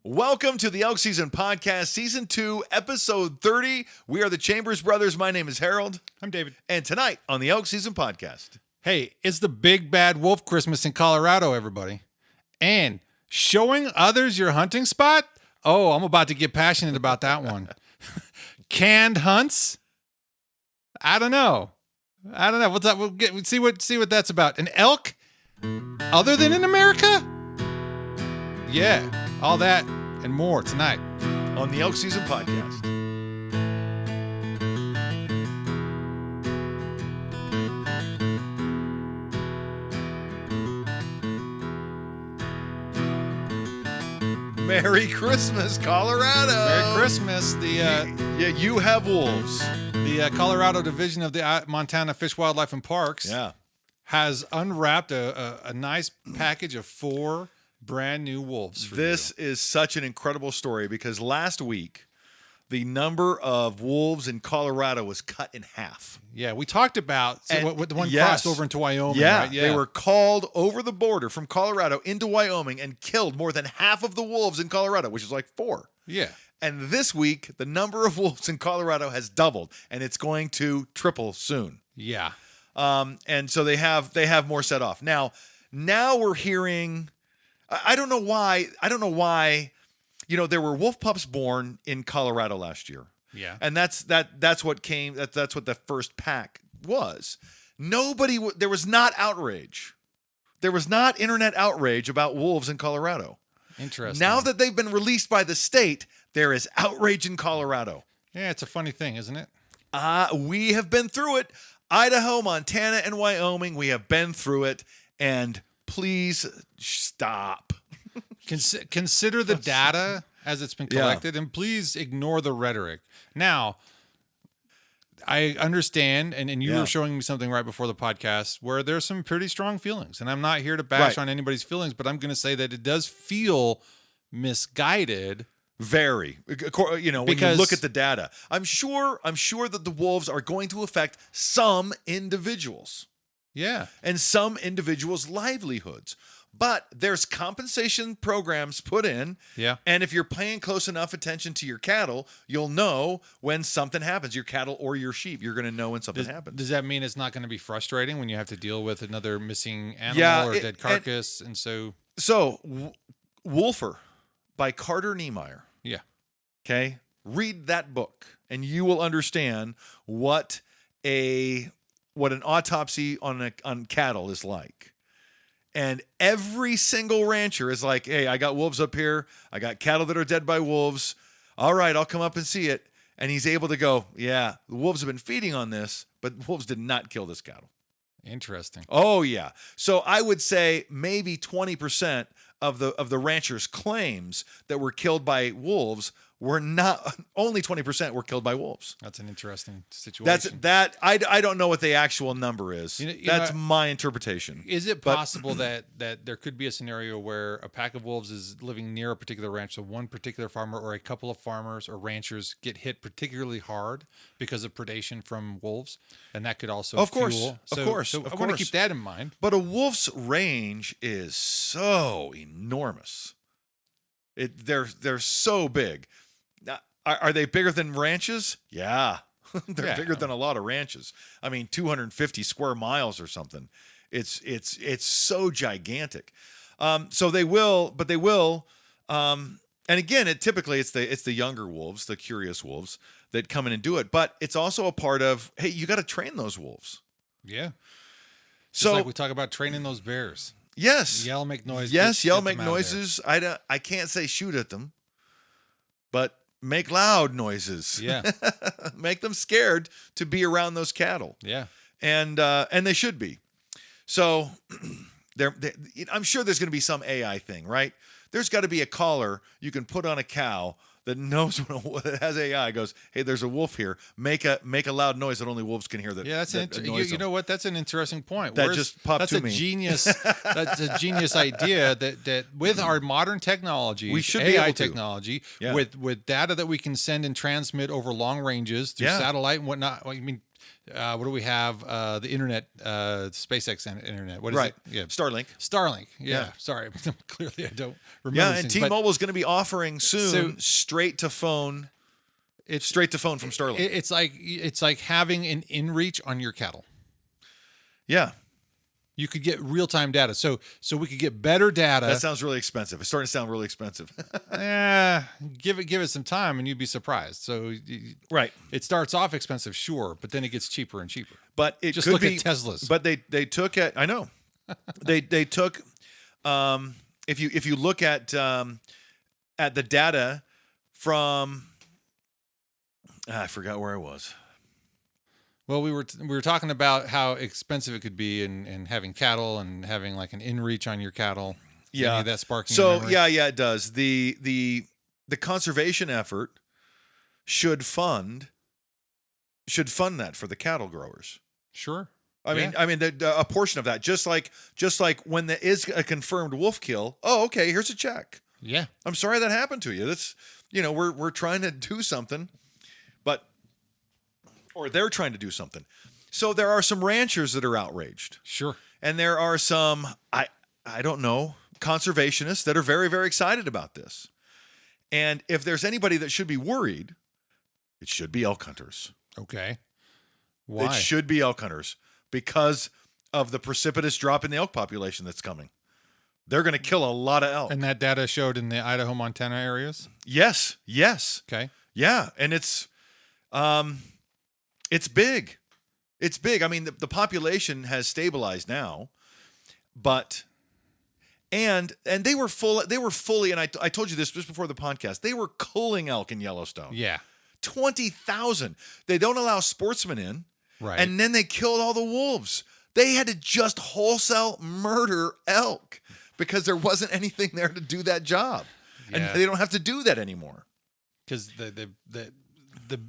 Welcome to the Elk Season Podcast, Season 2, Episode 30. We are the Chambers Brothers. My name is Harold. I'm David. And tonight on the Elk Season Podcast. Hey, it's the big bad wolf Christmas in Colorado, everybody. And showing others your hunting spot? Oh, I'm about to get passionate about that one. Canned hunts? I don't know. What's that? We'll see what that's about. An elk? Other than in America? Yeah, all that and more tonight on the Elk Season Podcast. Merry Christmas, Colorado. Merry Christmas. You have wolves. The Colorado Division of the Montana Fish, Wildlife, and Parks has unwrapped a nice package of 4 brand new wolves for This is such an incredible story because last week, the number of wolves in Colorado was cut in half. Yeah, we talked about what the one crossed over into Wyoming. Yeah, right? They were called over the border from Colorado into Wyoming and killed more than half of the wolves in Colorado, which is like 4. Yeah. And this week, the number of wolves in Colorado has doubled, and it's going to triple soon. Yeah. And so they have more set off. Now we're hearing, I don't know why, there were wolf pups born in Colorado last year. Yeah. And that's what the first pack was. There was not outrage. There was not internet outrage about wolves in Colorado. Interesting. Now that they've been released by the state, there is outrage in Colorado. Yeah, it's a funny thing, isn't it? We have been through it. Idaho, Montana, and Wyoming, we have been through it. And please stop. Consider the data as it's been collected, and please ignore the rhetoric. Now, I understand, and you were showing me something right before the podcast where there's some pretty strong feelings. And I'm not here to bash on anybody's feelings, but I'm going to say that it does feel misguided. Very, when you look at the data, I'm sure that the wolves are going to affect some individuals. Yeah. And some individuals' livelihoods. But there's compensation programs put in. Yeah. And if you're paying close enough attention to your cattle, you'll know when something happens, your cattle or your sheep. You're going to know when something happens. Does that mean it's not going to be frustrating when you have to deal with another missing animal or dead carcass? So, Wolfer by Carter Niemeyer. Yeah. Okay. Read that book and you will understand what an autopsy on cattle is like. And every single rancher is like, hey, I got wolves up here. I got cattle that are dead by wolves. All right, I'll come up and see it. And he's able to go, yeah, the wolves have been feeding on this, but wolves did not kill this cattle. Interesting. Oh, yeah. So I would say maybe 20% of the ranchers' claims that were killed by wolves were not, only 20% were killed by wolves. That's an interesting situation. I don't know what the actual number is. That's my interpretation. Is it possible that there could be a scenario where a pack of wolves is living near a particular ranch, so one particular farmer or a couple of farmers or ranchers get hit particularly hard because of predation from wolves, and that could also fuel. Of course. So I want to keep that in mind. But a wolf's range is so enormous. They're so big. Are they bigger than ranches? Yeah. They're bigger than a lot of ranches. I mean, 250 square miles or something. It's so gigantic. So they will. And again, typically it's the younger wolves, the curious wolves that come in and do it. But it's also a part of, hey, you got to train those wolves. Yeah. So like we talk about training those bears. Yes. Yell, make noise. Yes, yell, make noises. I can't say shoot at them, but make loud noises. Yeah. Make them scared to be around those cattle. Yeah. And they should be. So I'm sure there's going to be some AI thing, right? There's got to be a collar you can put on a cow that knows when it has AI. Goes, hey, there's a wolf here. Make a loud noise that only wolves can hear. Yeah, you know what? That's an interesting point. That just popped to me. That's a genius idea. That with our modern technology, we should AI be able to. technology, with data that we can send and transmit over long ranges through satellite and whatnot. I mean, What do we have? The internet, SpaceX internet. What is it? Yeah, Starlink. Starlink. Yeah. Yeah. Sorry, clearly I don't remember. Yeah, these and things, T-Mobile is going to be offering soon So- straight to phone. It's straight to phone from Starlink. It's like having an inReach on your cattle. Yeah, You could get real time data. So we could get better data. that sounds really expensive. It's starting to sound really expensive. Give it some time, and you'd be surprised. So Right. it starts off expensive, sure, but then it gets cheaper and cheaper. But it Just could look be, at Teslas. But they took it. I know. they took. If you look at the data from, I forgot where I was. Well, we were talking about how expensive it could be, and having cattle and having like an inReach on your cattle. Yeah, Any of that sparking. your So memory? yeah, it does. The conservation effort should fund that for the cattle growers. Sure. I mean, a portion of that, just like when there is a confirmed wolf kill. Oh, okay, here's a check. Yeah. I'm sorry that happened to you. That's, we're trying to do something, or they're trying to do something. So there are some ranchers that are outraged, Sure. and there are some I don't know, conservationists that are very, very excited about this. And if there's anybody that should be worried, it should be elk hunters. Okay. Why? It should be elk hunters because of the precipitous drop in the elk population that's coming. They're going to kill a lot of elk. And that data showed in the Idaho, Montana areas. Yes. Okay. Yeah, and it's big. It's big. I mean, the population has stabilized now, but and they were fully, and I told you this just before the podcast, they were culling elk in Yellowstone. Yeah. 20,000. They don't allow sportsmen in. Right. And then they killed all the wolves. They had to just wholesale murder elk because there wasn't anything there to do that job. Yeah. And they don't have to do that anymore. Because the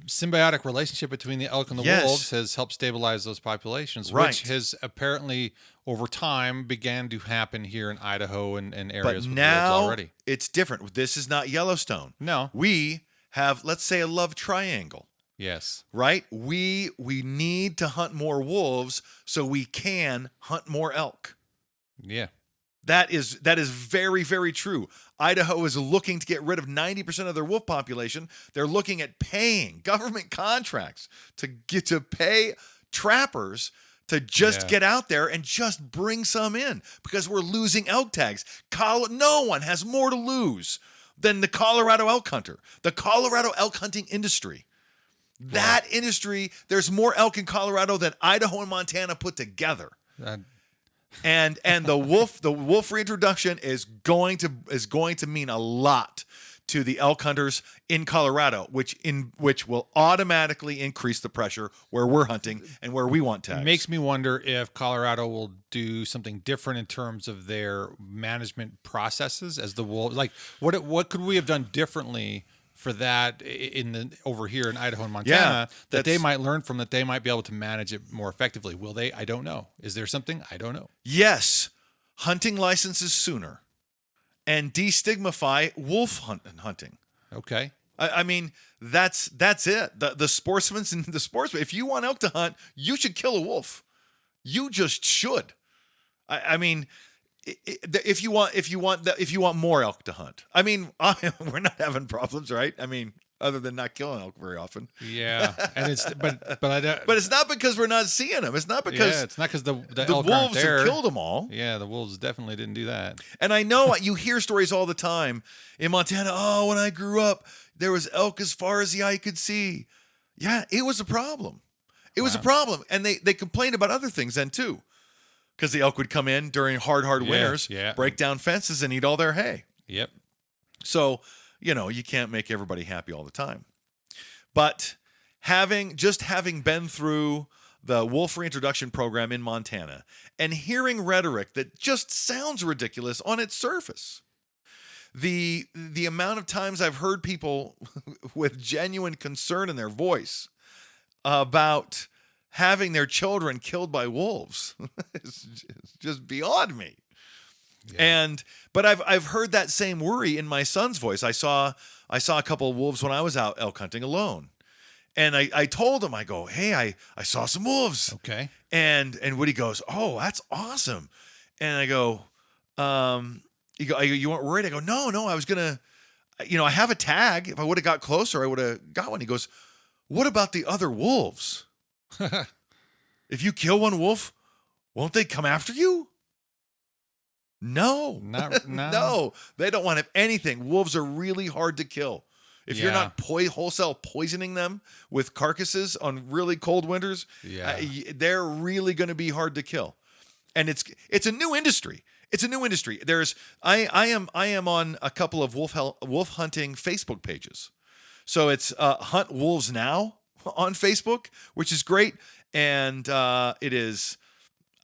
symbiotic relationship between the elk and the Yes. wolves has helped stabilize those populations, Right. which has apparently over time began to happen here in Idaho and areas But with now wolves already. it's different. This is not Yellowstone. No. We have, let's say, a love triangle, Yes. right? We need to hunt more wolves so we can hunt more elk. Yeah. That is very, very true. Idaho is looking to get rid of 90% of their wolf population. They're looking at paying government contracts to pay trappers to just get out there and just bring some in because we're losing elk tags. No one has more to lose than the Colorado elk hunter, the Colorado elk hunting industry. That industry, there's more elk in Colorado than Idaho and Montana put together. And the wolf reintroduction is going to mean a lot to the elk hunters in Colorado, which will automatically increase the pressure where we're hunting and where we want tags. It makes me wonder if Colorado will do something different in terms of their management processes as the wolves. Like, what could we have done differently for that over here in Idaho and Montana that they might learn from, that they might be able to manage it more effectively? Will they? I don't know. Is there something? I don't know. Yes, hunting licenses sooner and destigmify wolf hunting. Okay. I mean, that's it. The sportsmen. If you want elk to hunt, you should kill a wolf. You just should. I mean, if you want more elk to hunt. I mean, we're not having problems, right? I mean, other than not killing elk very often. Yeah, and it's but it's not because we're not seeing them. It's not because it's not because the elk wolves aren't there. have killed them all. Yeah, the wolves definitely didn't do that. And I know you hear stories all the time in Montana. Oh, when I grew up, there was elk as far as the eye could see. Yeah, it was a problem. It was a problem, and they complained about other things then too, because the elk would come in during hard winters, break down fences, and eat all their hay. Yep. So you can't make everybody happy all the time. But having been through the wolf reintroduction program in Montana and hearing rhetoric that just sounds ridiculous on its surface, the amount of times I've heard people with genuine concern in their voice about having their children killed by wolves is just beyond me. Yeah. But I've heard that same worry in my son's voice. I saw a couple of wolves when I was out elk hunting alone, And I told him, I go, hey, I saw some wolves. Okay. And Woody goes, oh, that's awesome. And I go, you weren't worried? I go, no, I was gonna, I have a tag. If I would have got closer, I would have got one. He goes, what about the other wolves? If you kill one wolf, won't they come after you? No, no, they don't want to have anything. Wolves are really hard to kill. If you're not wholesale poisoning them with carcasses on really cold winters, they're really going to be hard to kill. And it's a new industry. It's a new industry. I am on a couple of wolf hunting Facebook pages. So it's Hunt Wolves Now on Facebook, which is great, and it is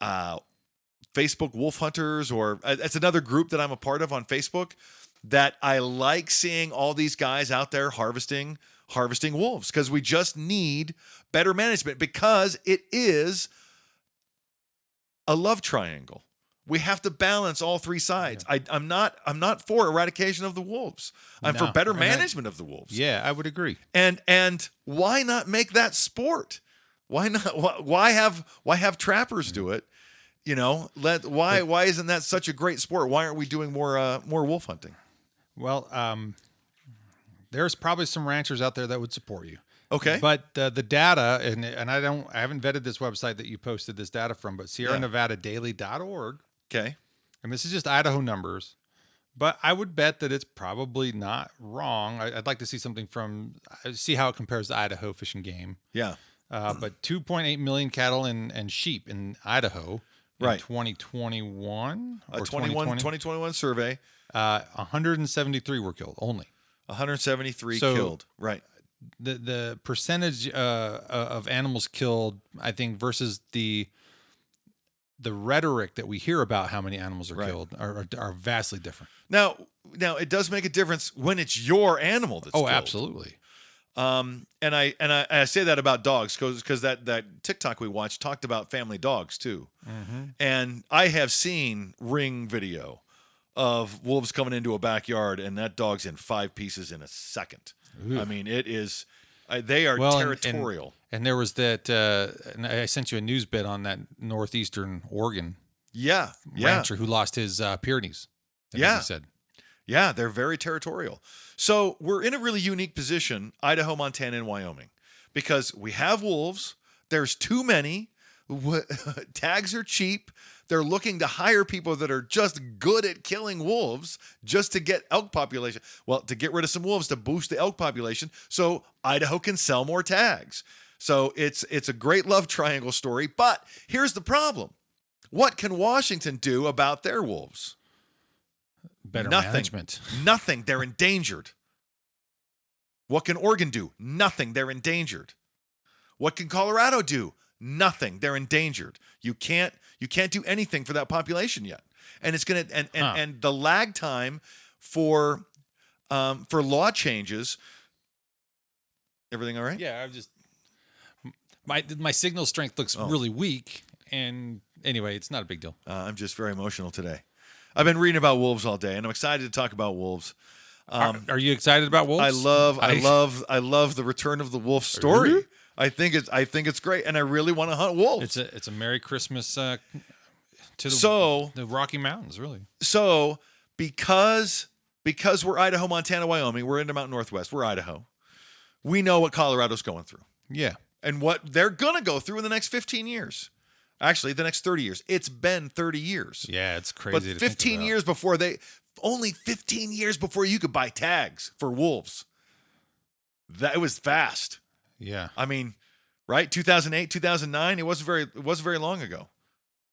Facebook Wolf Hunters, or it's another group that I'm a part of on Facebook that I like seeing all these guys out there harvesting wolves, because we just need better management, because it is a love triangle. We have to balance all three sides. Yeah. I'm not for eradication of the wolves. I'm for better management of the wolves. Yeah, I would agree. And why not make that sport? Why not? Why have trappers do it? Why isn't that such a great sport? Why aren't we doing more wolf hunting? Well, there's probably some ranchers out there that would support you. Okay. But the data, and I haven't vetted this website that you posted this data from, but SierraNevadaDaily.org. Okay. And this is just Idaho numbers, but I would bet that it's probably not wrong. I'd like to see how it compares to Idaho Fish and Game. Yeah. But 2.8 million cattle and sheep in Idaho in 2021 or 2021 survey. 173 were killed only. 173 killed. Right. The percentage of animals killed, I think, versus the rhetoric that we hear about how many animals are killed are vastly different. Now it does make a difference when it's your animal that's killed. Absolutely. And I say that about dogs because that TikTok we watched talked about family dogs too. Mm-hmm. And I have seen ring video of wolves coming into a backyard, and that dog's in 5 pieces in a second. Ooh. I mean, it is. They are territorial. And there was that. And I sent you a news bit on that northeastern Oregon. Rancher who lost his Pyrenees. He said. Yeah, they're very territorial. So we're in a really unique position, Idaho, Montana, and Wyoming, because we have wolves. There's too many. Tags are cheap. They're looking to hire people that are just good at killing wolves just to get elk population. Well, to get rid of some wolves to boost the elk population so Idaho can sell more tags. So it's a great love triangle story. But here's the problem. What can Washington do about their wolves? Better management. Nothing. They're endangered. What can Oregon do? Nothing. They're endangered. What can Colorado do? Nothing. They're endangered. You can't do anything for that population yet. And it's gonna and the lag time for law changes. Everything all right? Yeah, my signal strength looks really weak, and anyway, it's not a big deal. I'm just very emotional today. I've been reading about wolves all day, and I'm excited to talk about wolves. Are you excited about wolves? I love the return of the wolf story. I think it's great, and I really want to hunt wolves. It's a Merry Christmas to the Rocky Mountains, really. So because we're Idaho, Montana, Wyoming, we're in the Mountain Northwest. We're Idaho. We know what Colorado's going through. Yeah, and what they're gonna go through in the next 15 years. Actually, the next 30 years. It's been 30 years. Yeah, it's crazy. But 15 years before only 15 years before you could buy tags for wolves. That was fast. Yeah. I mean, right? 2008, 2009, it wasn't very long ago.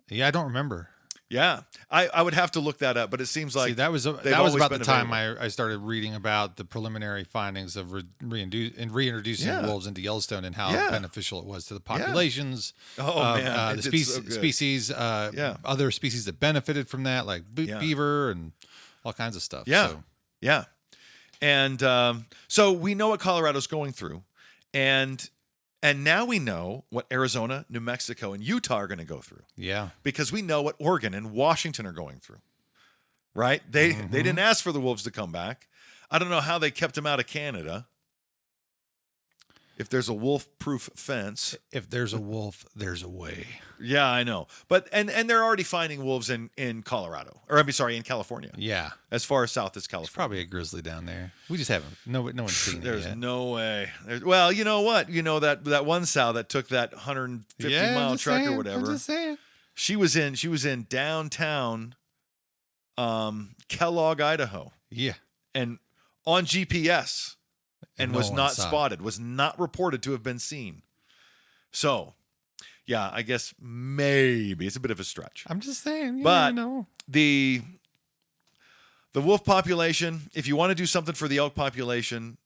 Yeah, I don't remember. Yeah. I would have to look that up, but it seems like that was about the time I started reading about the preliminary findings of reintroducing wolves into Yellowstone and how beneficial it was to the populations. Yeah. The species, other species that benefited from that, like beaver and all kinds of stuff. Yeah. So. Yeah. And so we know what Colorado's going through, and now we know what Arizona, New Mexico, and Utah are going to go through. Yeah. Because we know what Oregon and Washington are going through. Right? They didn't ask for the wolves to come back. I don't know how they kept them out of Canada. If there's a wolf-proof fence. If there's a wolf, there's a way. Yeah, I know. But and they're already finding wolves in Colorado. Or in California. Yeah. As far as south as California. There's probably a grizzly down there. We just haven't. No one's seen it yet. There's no way. Well, you know what? You know that one sow that took that 150-mile trek or whatever. I'm just saying. She was in downtown Kellogg, Idaho. Yeah. And on GPS. And was not saw it. spotted, was not reported to have been seen. So, yeah, I guess maybe it's a bit of a stretch. I'm just saying. But know. the wolf population, if you want to do something for the elk population,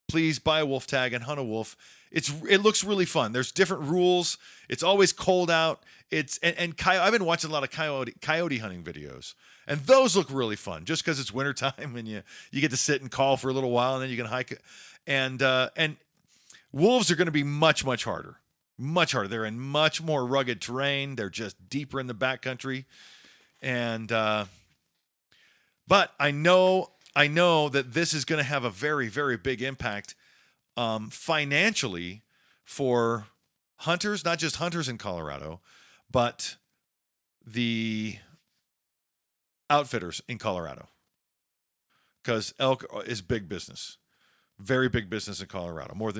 please buy a wolf tag and hunt a wolf. It looks really fun. There's different rules. It's always cold out. I've been watching a lot of coyote hunting videos. And those look really fun just because it's wintertime and you get to sit and call for a little while and then you can hike. And wolves are going to be much, much harder. Much harder. They're in much more rugged terrain. They're just deeper in the backcountry. And but I know that this is going to have a very, very big impact financially for hunters, not just hunters in Colorado, but the outfitters in Colorado, because elk is big business, very big business in Colorado. More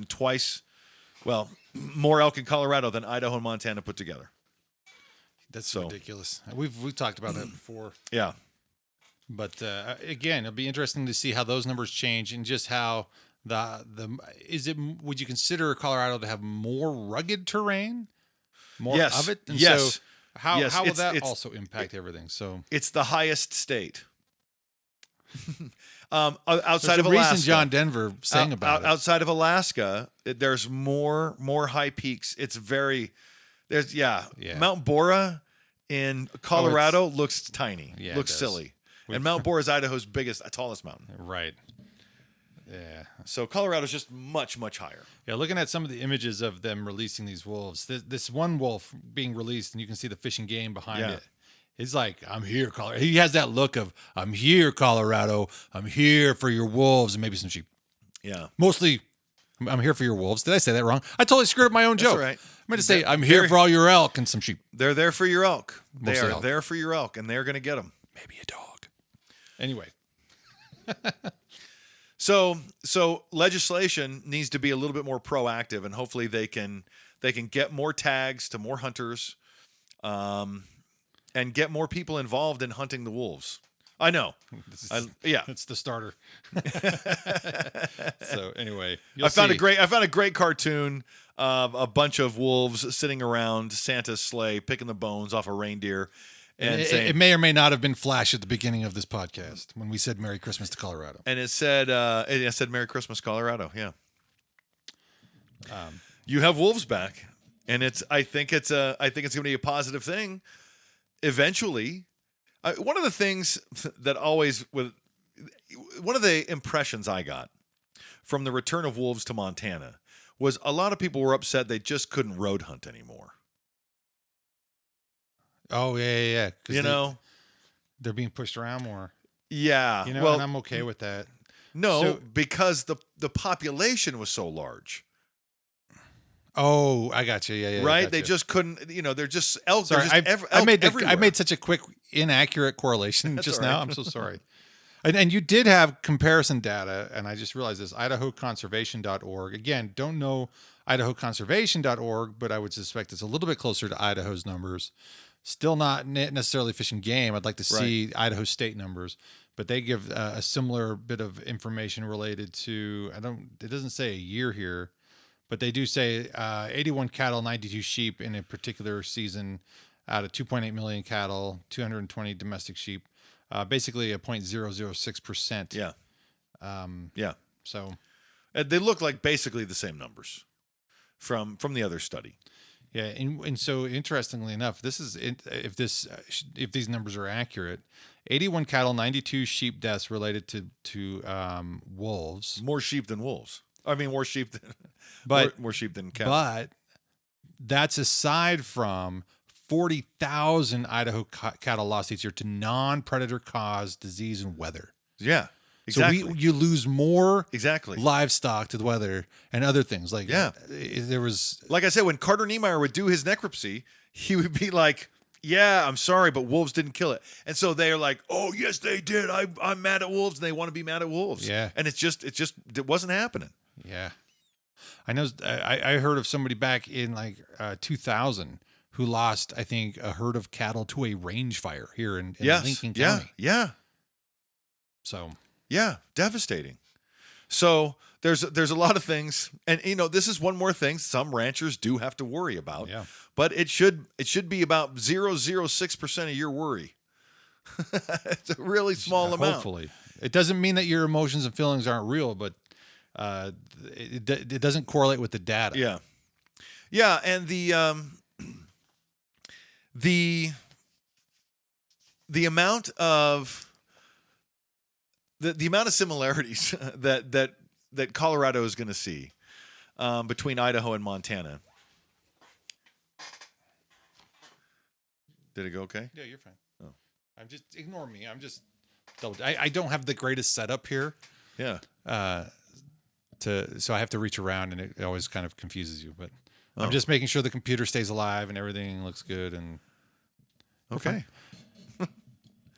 elk in Colorado than Idaho and Montana put together. That's ridiculous. We've talked about that before. Yeah, but again, it'll be interesting to see how those numbers change and just how would you consider Colorado to have more rugged terrain, more of it? And yes. So how will that also impact everything? So it's the highest state. Outside of Alaska, reason John Denver sang about it. Outside of Alaska, there's more high peaks. Mount Bora in Colorado looks tiny, looks silly, and Mount Bora is Idaho's tallest mountain. Right. Yeah. So Colorado's just much, much higher. Yeah, looking at some of the images of them releasing these wolves, this one wolf being released, and you can see the fish and game behind it. He's like, I'm here, Colorado. He has that look of, I'm here, Colorado. I'm here for your wolves and maybe some sheep. Yeah. Mostly, I'm here for your wolves. Did I say that wrong? I totally screwed up my own joke. That's all right. I'm going to say, I'm here for all your elk and some sheep. They're there for your elk. They are elk. there for your elk, and they're going to get them. Maybe a dog. Anyway. So legislation needs to be a little bit more proactive, and hopefully they can get more tags to more hunters, and get more people involved in hunting the wolves. I know. It's the starter. So anyway, I found a great cartoon of a bunch of wolves sitting around Santa's sleigh, picking the bones off a reindeer. And it may or may not have been flash at the beginning of this podcast when we said Merry Christmas to Colorado. And it said Merry Christmas, Colorado. Yeah. You have wolves back, and I think it's going to be a positive thing. Eventually, one of the things that one of the impressions I got from the return of wolves to Montana was a lot of people were upset they just couldn't road hunt anymore. Oh, yeah. They're being pushed around more. Yeah. And I'm okay with that. No, because the population was so large. Oh, I got you. Yeah. Right? They just couldn't, they're just elk. Sorry, elk I made everywhere. such a quick, inaccurate correlation just now. right. I'm so sorry. And you did have comparison data, and I just realized this, idahoconservation.org. Again, don't know idahoconservation.org, but I would suspect it's a little bit closer to Idaho's numbers. Still not necessarily fish and game. I'd like to see Idaho state numbers, but they give a similar bit of information related to, it doesn't say a year here, but they do say 81 cattle, 92 sheep in a particular season out of 2.8 million cattle, 220 domestic sheep, basically a 0.006%. Yeah. So they look like basically the same numbers from the other study. Yeah, and so interestingly enough, if these numbers are accurate, 81 cattle, 92 sheep deaths related to wolves. More sheep than wolves. I mean, more sheep than more sheep than cattle. But that's aside from 40,000 Idaho cattle lost each year to non-predator caused disease and weather. Yeah. Exactly. So you lose more Exactly. livestock to the weather and other things. Like, Yeah. there was. Like I said, when Carter Niemeyer would do his necropsy, he would be like, yeah, I'm sorry, but wolves didn't kill it. And so they're like, oh, yes, they did. I'm mad at wolves, and they want to be mad at wolves. Yeah. And it wasn't happening. Yeah. I know. I heard of somebody back in 2000 who lost, I think, a herd of cattle to a range fire here in Lincoln County. Yeah. So. Yeah. Devastating. So there's a lot of things, and this is one more thing some ranchers do have to worry about. Yeah. But it should be about 0.06% of your worry. It's a really small amount. Hopefully, it doesn't mean that your emotions and feelings aren't real, but it doesn't correlate with the data. Yeah, yeah, and the amount of the amount of similarities that Colorado is going to see between Idaho and Montana. Did it go okay? Yeah, you're fine. Oh. I'm just ignore me. I'm just I don't have the greatest setup here. Yeah. So I have to reach around, and it always kind of confuses you. But Oh. I'm just making sure the computer stays alive and everything looks good. And Okay.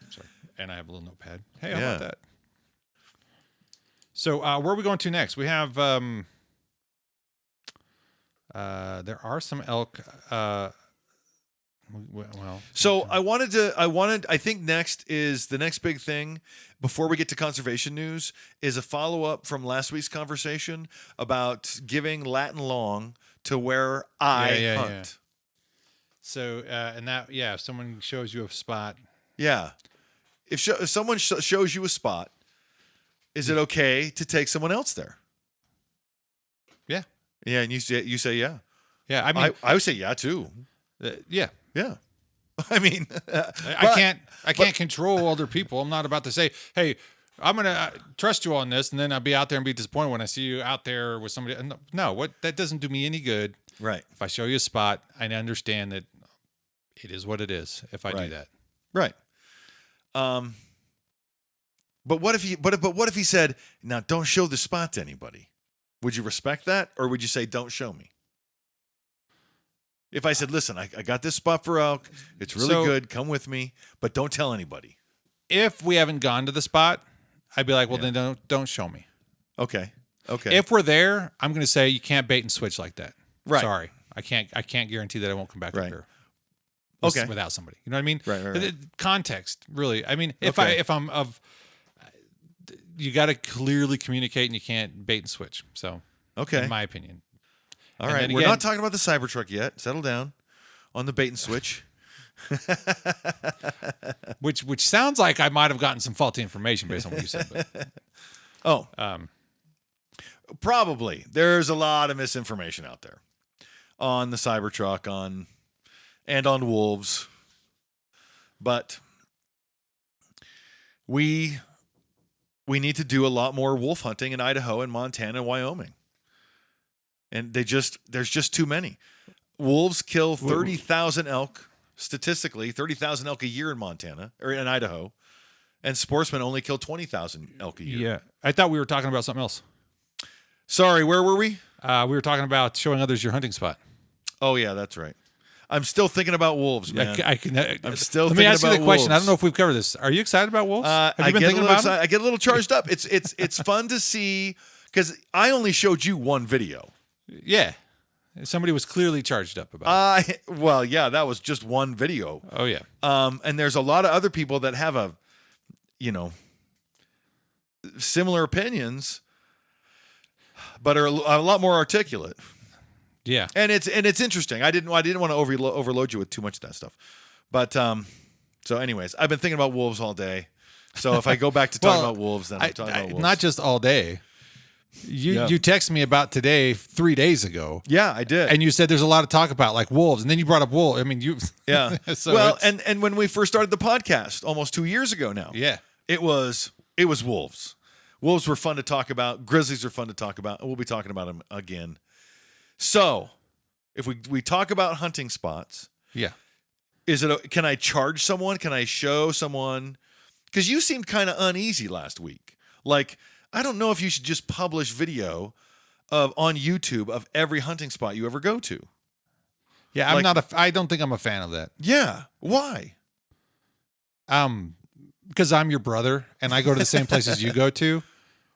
sorry, and I have a little notepad. Hey, Yeah. how about that? So where are we going to next? We have there are some elk. Well, So I think the next big thing before we get to conservation news is a follow-up from last week's conversation about giving Latin long to where I hunt. Yeah. So and that if someone shows you a spot. Yeah. If someone shows you a spot, is it okay to take someone else there? Yeah. Yeah, and you say yeah. Yeah, I mean I would say yeah too. Yeah. Yeah. I mean, I can't control other people. I'm not about to say, "Hey, I'm going to trust you on this," and then I'll be out there and be disappointed when I see you out there with somebody. No, that doesn't do me any good. Right. If I show you a spot, I understand that it is what it is. If I do that, right. But what if he said, "Now don't show the spot to anybody"? Would you respect that, or would you say, "Don't show me"? If I said, "Listen, I got this spot for elk. It's really good. Come with me, but don't tell anybody." If we haven't gone to the spot, I'd be like, "Well, then don't show me." Okay. If we're there, I'm going to say you can't bait and switch like that. Right. Sorry, I can't guarantee that I won't come back up Right. here. Okay. Without somebody, you know what I mean? Right. Context, really. I mean, if Okay. I'm of, you got to clearly communicate, and you can't bait and switch. So, Okay. in my opinion. All And right. then We're again- not talking about the Cybertruck yet. Settle down on the bait and switch. Which sounds like I might have gotten some faulty information based on what you said. But, Oh, um, probably. There's a lot of misinformation out there on the Cybertruck and on wolves. But we need to do a lot more wolf hunting in Idaho and Montana and Wyoming. And there's just too many. Wolves kill 30,000 elk, statistically, 30,000 elk a year in Montana or in Idaho. And sportsmen only kill 20,000 elk a year. yeah, I thought we were talking about something else. Sorry, where were we? We were talking about showing others your hunting spot. Oh, yeah, that's right. I'm still thinking about wolves, man. I'm still Let me thinking ask you the about question. I wolves. don't know if we've covered this. Are you excited about wolves? Have you I been get a thinking little about excited. I get a little charged up. It's fun to see because I only showed you one video. them? Yeah. Somebody was clearly charged up about it. Well, yeah, that was just one video. Oh, yeah. And there's a lot of other people that have similar opinions, but are a lot more articulate. Yeah. And it's interesting. I didn't want to overload you with too much of that stuff. But so anyways, I've been thinking about wolves all day. So if I go back to talking about wolves, then I'm talking about wolves. Not just all day. You Yeah. you texted me about today 3 days ago. Yeah, I did. And you said there's a lot to talk about, like wolves, and then you brought up wolves. I mean, you. Yeah. So well, it's- and when we first started the podcast almost 2 years ago now, Yeah. it was wolves. Wolves were fun to talk about. Grizzlies are fun to talk about. We'll be talking about them again. So, if we talk about hunting spots, Yeah. can I charge someone? Can I show someone? Because you seemed kind of uneasy last week Like, I don't know if you should just publish video on YouTube of every hunting spot you ever go to. Yeah, I don't think I'm a fan of that. Yeah. Why? Because I'm your brother and I go to the same places you go to.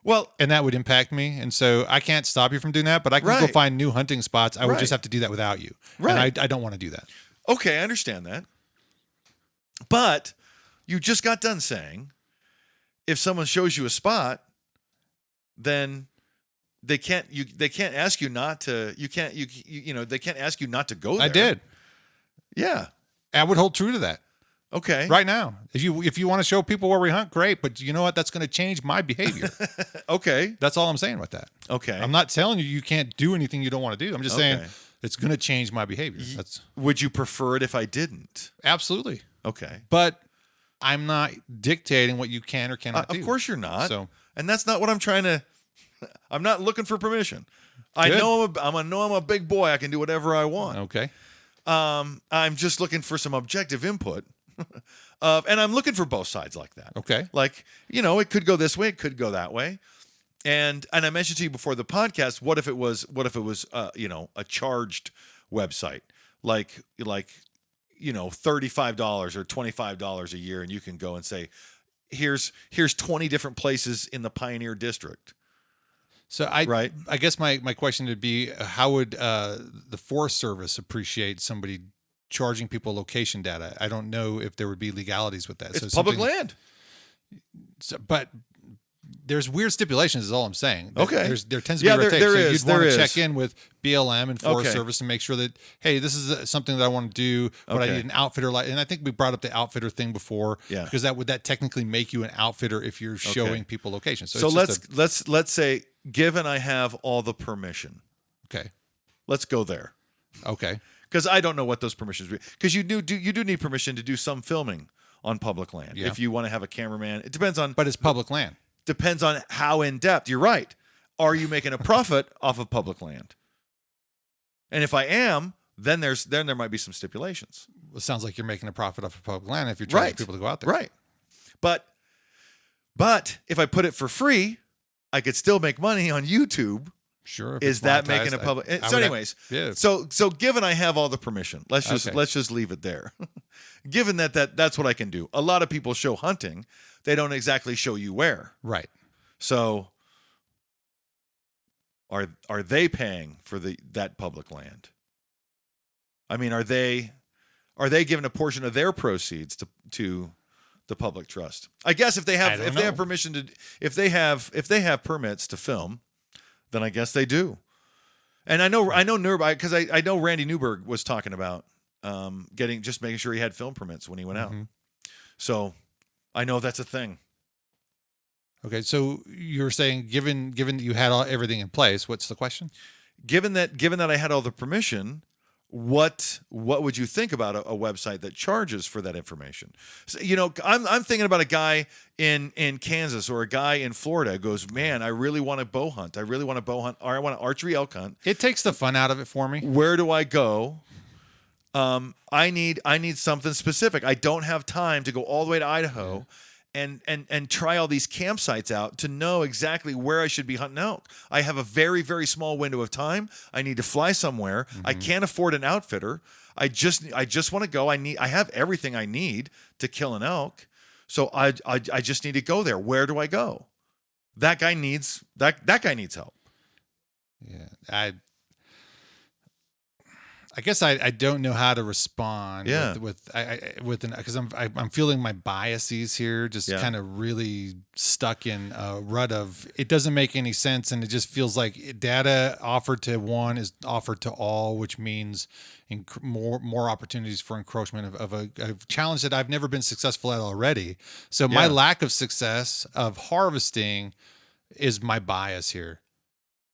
Well, and that would impact me. And so I can't stop you from doing that, but I can go find new hunting spots. I would just have to do that without you. Right. And I don't want to do that. Okay, I understand that. But you just got done saying if someone shows you a spot, then they can't ask you not to they can't ask you not to go there. I did. Yeah. I would hold true to that. Okay. Right now. If you want to show people where we hunt, great. But you know what? That's going to change my behavior. Okay. That's all I'm saying with that. Okay. I'm not telling you can't do anything you don't want to do. I'm just saying it's going to change my behavior. Would you prefer it if I didn't? Absolutely. Okay. But I'm not dictating what you can or cannot do. Of course you're not. So, and that's not what I'm trying to. I'm not looking for permission. I know I'm a big boy. I can do whatever I want. Okay. I'm just looking for some objective input. And I'm looking for both sides like that. Okay. Like, it could go this way, it could go that way. And I mentioned to you before the podcast, what if it was a charged website, like $35 or $25 a year, and you can go and say, here's 20 different places in the Pioneer District. So I guess my question would be, how would the Forest Service appreciate somebody charging people location data? I don't know if there would be legalities with that. It's public land. But there's weird stipulations is all I'm saying. Okay. There tends to be red tape. There so is. You'd want to check in with BLM and Forest Okay. Service and make sure that, hey, this is something that I want to do, but I need an outfitter. And I think we brought up the outfitter thing before. Yeah. Because that technically make you an outfitter if you're showing people locations. So let's say, given I have all the permission. Okay. Let's go there. Okay. Because I don't know what those permissions be. Because you do need permission to do some filming on public land. Yeah. If you want to have a cameraman, it depends on. But it's public land. Depends on how in depth. You're right. Are you making a profit off of public land? And if I am, then there might be some stipulations. It sounds like you're making a profit off of public land if you're charging people to go out there. Right. But if I put it for free, I could still make money on YouTube. Sure. Is that making a public? So, anyways, so given I have all the permission, let's just leave it there. Given that's what I can do. A lot of people show hunting; they don't exactly show you where. Right. So, are they paying for that public land? I mean, are they giving a portion of their proceeds to the public trust? I guess if they have permission to, if they have permits to film, then I guess they do. And I know Nuremberg, because I know Randy Newberg was talking about making sure he had film permits when he went out. So I know that's a thing. Okay, so you're saying given that you had everything in place, what's the question? Given that I had all the permission, what would you think about a website that charges for that information? So, I'm thinking about a guy in Kansas or a guy in Florida who goes, man, I really want to bow hunt. Or I want to archery elk hunt. It takes the fun out of it for me. Where do I go? I need something specific. I don't have time to go all the way to Idaho and try all these campsites out to know exactly where I should be hunting elk. I have a very, very small window of time. I need to fly somewhere. I can't afford an outfitter. I just want to go. I have everything I need to kill an elk. So I just need to go there. Where do I go? That guy needs help. Yeah. I guess I don't know how to respond because I'm feeling my biases here, just kind of really stuck in a rut of it doesn't make any sense, and it just feels like data offered to one is offered to all, which means more opportunities for encroachment of a challenge that I've never been successful at already. So my lack of success of harvesting is my bias here,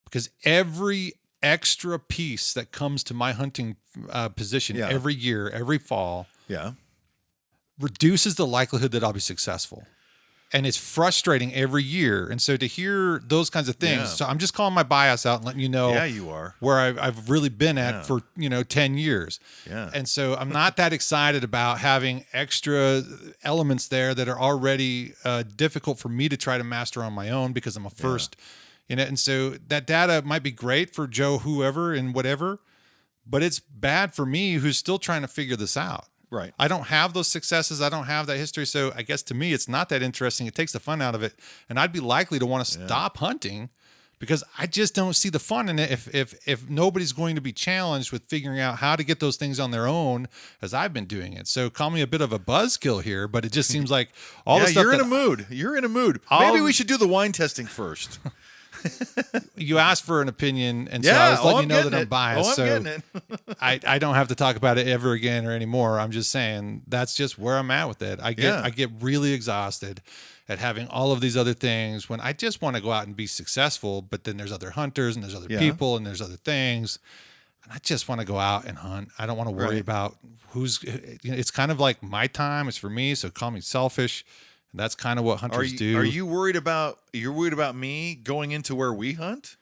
because every extra piece that comes to my hunting position every year, every fall, reduces the likelihood that I'll be successful. And it's frustrating every year. And so to hear those kinds of things, Yeah. so I'm just calling my bias out and letting you know Yeah, you are. where I've really been at for, 10 years. Yeah. And so I'm not that excited about having extra elements there that are already difficult for me to try to master on my own because I'm a first, and so that data might be great for Joe, whoever and whatever, but it's bad for me who's still trying to figure this out. Right. I don't have those successes. I don't have that history. So I guess to me, it's not that interesting. It takes the fun out of it. And I'd be likely to want to stop hunting because I just don't see the fun in it if nobody's going to be challenged with figuring out how to get those things on their own as I've been doing it. So call me a bit of a buzzkill here, but it just seems like all the stuff you're in a mood. You're in a mood. Maybe we should do the wine testing first. You asked for an opinion, and so I was letting you know that I'm biased. I'm getting it. I don't have to talk about it ever again or anymore. I'm just saying that's just where I'm at with it. I get really exhausted at having all of these other things when I just want to go out and be successful, but then there's other hunters and there's other people and there's other things. And I just want to go out and hunt. I don't want to worry about who's, it's kind of like my time. It's for me. So call me selfish. And that's kind of what hunters do. Are you worried about me going into where we hunt?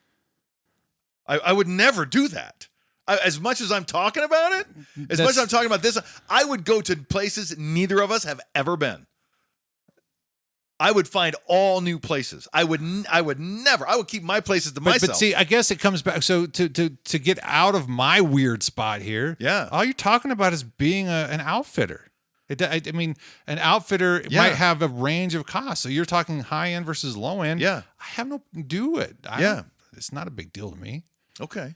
I would never do that. As much as I'm talking about it, as much as I'm talking about this, I would go to places neither of us have ever been. I would find all new places. I would never. I would keep my places to myself. But see, I guess it comes back. So to get out of my weird spot here, all you're talking about is being an outfitter. I mean, an outfitter might have a range of costs. So you're talking high end versus low end. Yeah. I have no it's not a big deal to me. Okay.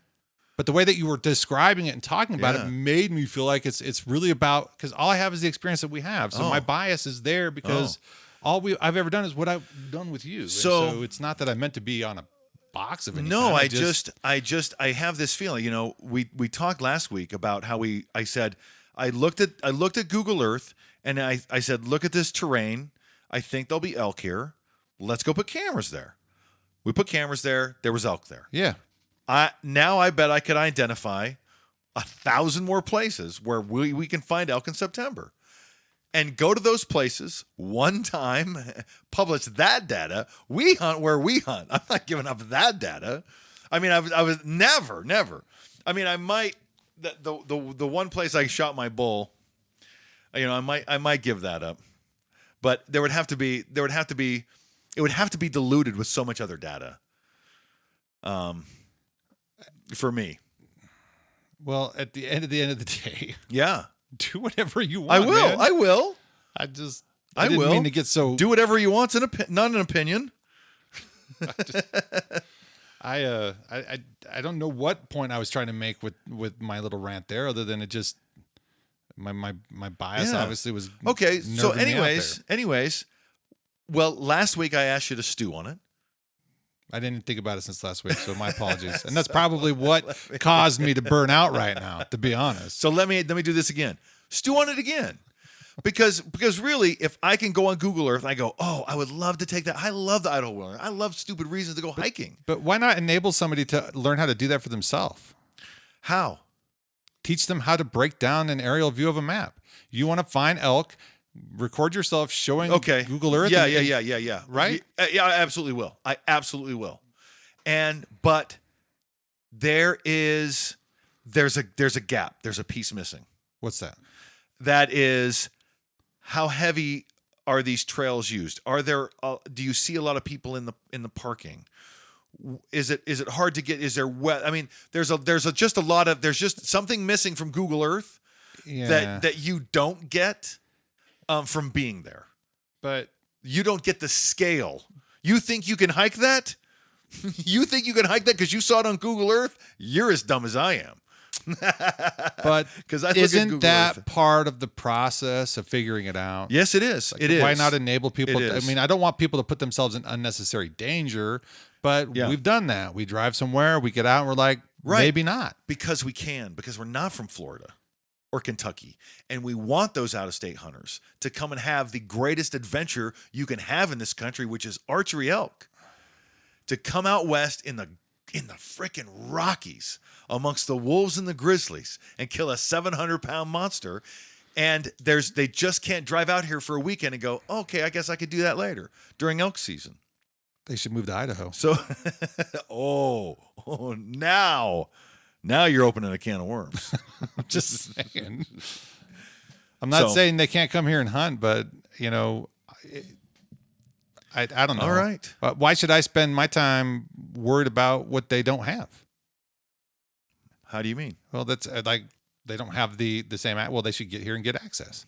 But the way that you were describing it and talking about it made me feel like it's really about, because all I have is the experience that we have. So my bias is there because all I've ever done is what I've done with you. So it's not that I meant to be on a box of any No, kind. I have this feeling. We talked last week about how I said I looked at Google Earth and I said, look at this terrain. I think there'll be elk here. Let's go put cameras there. We put cameras there. There was elk there. Yeah. Now I bet I could identify 1,000 more places where we can find elk in September. And go to those places one time, publish that data. We hunt where we hunt. I'm not giving up that data. I mean, I was never. I mean, I might the one place I shot my bull. I might give that up, but it would have to be diluted with so much other data. For me. Well, at the end of the day, yeah. Do whatever you want. I will. Man. I will. I didn't mean to get so. Do whatever you want. Not an opinion. I don't know what point I was trying to make with my little rant there, other than it just my bias obviously was okay. So anyways, well, last week I asked you to stew on it. I didn't think about it since last week, so my apologies. And that's probably what caused me to burn out right now, to be honest. So let me do this again. Stew on it again. Because really, if I can go on Google Earth and I go, oh, I would love to take that. I love the Idaho wilderness. I love stupid reasons to go hiking. But why not enable somebody to learn how to do that for themselves? How? Teach them how to break down an aerial view of a map. You want to find elk, record yourself showing Google Earth. Yeah. Right? Yeah, I absolutely will. I absolutely will. But there's a gap. There's a piece missing. What's that? That is, how heavy are these trails used? Are there? Do you see a lot of people in the parking? Is it hard to get? Is there wet? I mean, there's just something missing from Google Earth that you don't get from being there. But you don't get the scale. You think you can hike that? You think you can hike that because you saw it on Google Earth? You're as dumb as I am. But isn't that Earth. part of the process of figuring it out? Yes, it is. It is. Why not enable people? I mean, I don't want people to put themselves in unnecessary danger, but we've done that. We drive somewhere, we get out, and we're like, maybe not. Because we can, because we're not from Florida or Kentucky, and we want those out-of-state hunters to come and have the greatest adventure you can have in this country, which is archery elk. To come out west in the frickin' Rockies amongst the wolves and the grizzlies and kill a 700-pound monster And they just can't drive out here for a weekend and go, okay, I guess I could do that later during elk season. They should move to Idaho. So, now you're opening a can of worms. Just saying. I'm not saying they can't come here and hunt, but I don't know. All right. Why should I spend my time worried about what they don't have? How do you mean? Well, that's like they don't have the same. Well, they should get here and get access.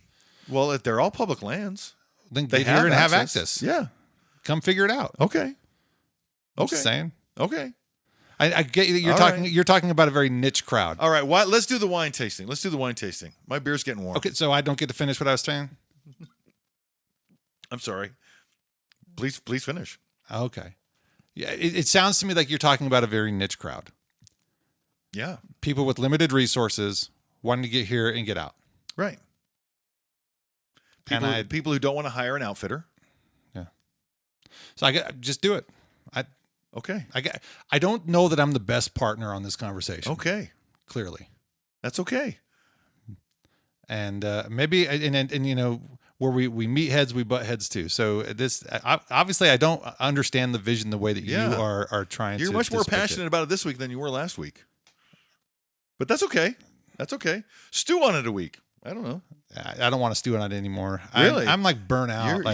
Well, if they're all public lands, then get here and have access. Yeah. Come figure it out. Okay. I'm just saying. Okay. I get you. You're talking about a very niche crowd. All right. Let's do the wine tasting. My beer's getting warm. Okay, so I don't get to finish what I was saying? I'm sorry. Please finish. Okay. Yeah, it sounds to me like you're talking about a very niche crowd. Yeah. People with limited wanting to get here and get out. Right. People who don't want to hire an outfitter. Yeah. So just do it. Okay. I don't know that I'm the best partner on this conversation. Okay. Clearly. That's okay. And maybe where we meet heads, we butt heads too. So obviously I don't understand the vision the way that you are trying to. You're much more passionate about it this week than you were last week. But that's okay. That's okay. Stew on it a week. I don't know. I don't want to stew on it anymore. Really? I'm like burnt out.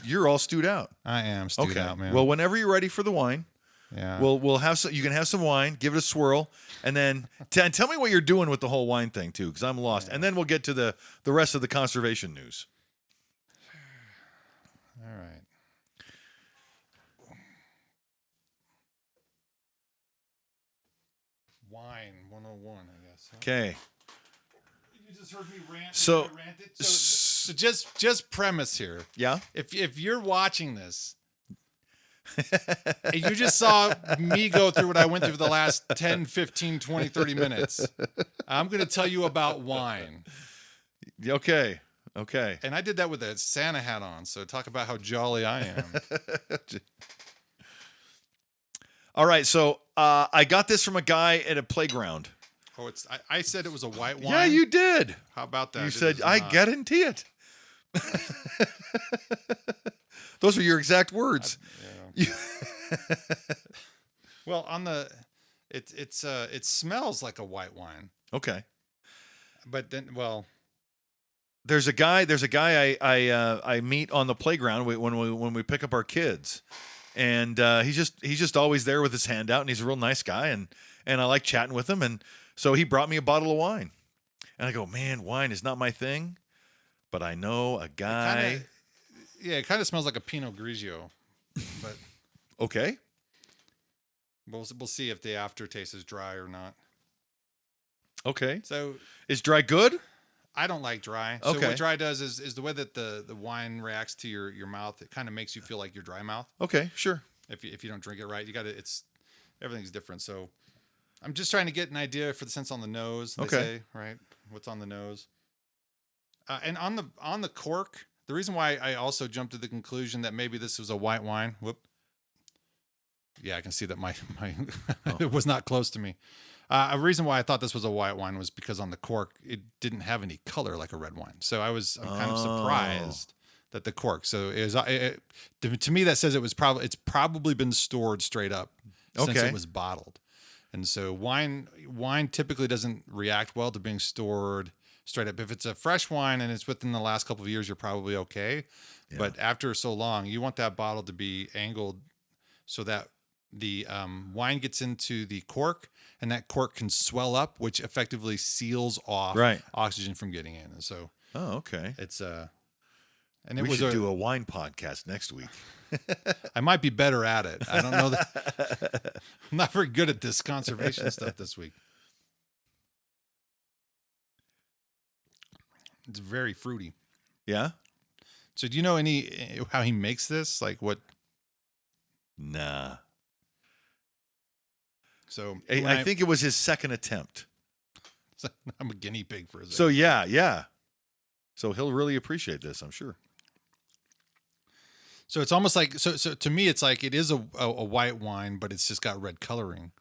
You're all stewed out. I am stewed out, man. Well, whenever you're ready for the wine, we'll have some. You can have some wine, give it a swirl, and then tell me what you're doing with the whole wine thing too, because I'm lost. Yeah. And then we'll get to the rest of the conservation news. All right. Wine 101, I guess. Huh? Okay. You just heard me rant. So just premise here. Yeah. If you're watching this, and you just saw me go through what I went through for the last 10, 15, 20, 30 minutes, I'm going to tell you about wine. Okay. Okay. And I did that with a Santa hat on, so talk about how jolly I am. All right, so I got this from a guy at a playground. Oh, I said it was a white wine? Yeah, you did. How about that? You said, I guarantee it. Those were your exact words. Well, it smells like a white wine. Okay. But then, well... There's a guy I meet on the playground when we pick up our kids, and he's just always there with his hand out, and he's a real nice guy, and I like chatting with him, and so he brought me a bottle of wine, and I go, man, wine is not my thing, but I know a guy. It kind of smells like a Pinot Grigio, but okay. We'll see if the aftertaste is dry or not. Okay. So is dry good? I don't like dry. Okay. So what dry does is the way that the wine reacts to your mouth. It kind of makes you feel like you're dry mouth. Okay, sure. If you don't drink it right, everything's different. So I'm just trying to get an idea for the sense on the nose. They say, right? What's on the nose? And on the cork, the reason why I also jumped to the conclusion that maybe this was a white wine. Whoop. Yeah, I can see that my it was not close to me. A reason why I thought this was a white wine was because on the cork it didn't have any color like a red wine. So I'm kind of surprised that the cork. So to me that says it's probably been stored straight up since it was bottled. And so wine typically doesn't react well to being stored straight up. If it's a fresh wine and it's within the last couple of years, you're probably okay. Yeah. But after so long, you want that bottle to be angled so that the wine gets into the cork, and that cork can swell up, which effectively seals off oxygen from getting in. And so, it's and we should do a wine podcast next week. I might be better at it. I don't know that. I'm not very good at this conservation stuff this week. It's very fruity. Yeah. So do you know how he makes this? Like what? Nah. So I think it was his second attempt. I'm a guinea pig for his. So yeah. So he'll really appreciate this, I'm sure. So it's almost like so to me it's like it is a white wine, but it's just got red coloring.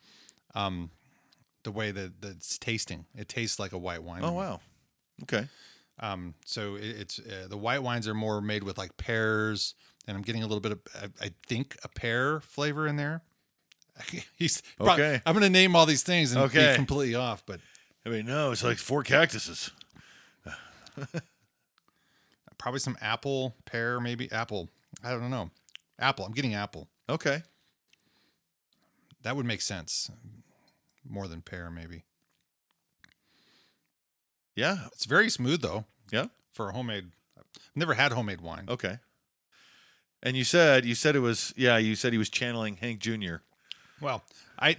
The way that it's tasting, it tastes like a white wine. Oh wow. Okay. So it's the white wines are more made with like pears, and I'm getting a little bit of I think a pear flavor in there. Okay. I'm going to name all these things and Okay. be completely off, but I mean, no, it's like 4 cactuses. probably some apple, pear, maybe apple. I don't know. Apple. I'm getting apple. Okay. That would make sense. More than pear, maybe. Yeah. It's very smooth though. Yeah. For a homemade. I've never had homemade wine. Okay. And you said it was, you said he was channeling Hank Jr. Well,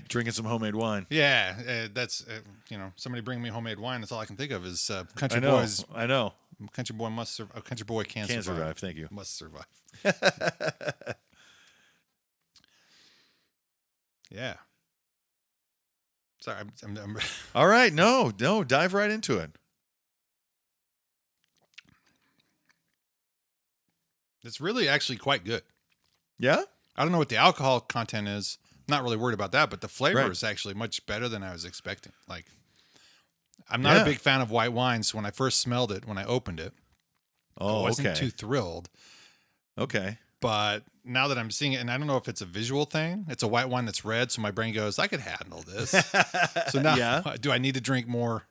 drinking some homemade wine. Yeah, that's somebody bring me homemade wine. That's all I can think of is country I know. boys. I know. Country boy must survive. Country boy can survive. Thank you. Must survive. Yeah. Sorry, I'm All right. No, dive right into it. It's really actually quite good. Yeah? I don't know what the alcohol content is. Not really worried about that, but the flavor Right. is actually much better than I was expecting. Like, I'm not a big fan of white wine, so when I first smelled it, when I opened it, I wasn't too thrilled. Okay. But now that I'm seeing it, and I don't know if it's a visual thing, it's a white wine that's red, so my brain goes, I could handle this. So now, do I need to drink more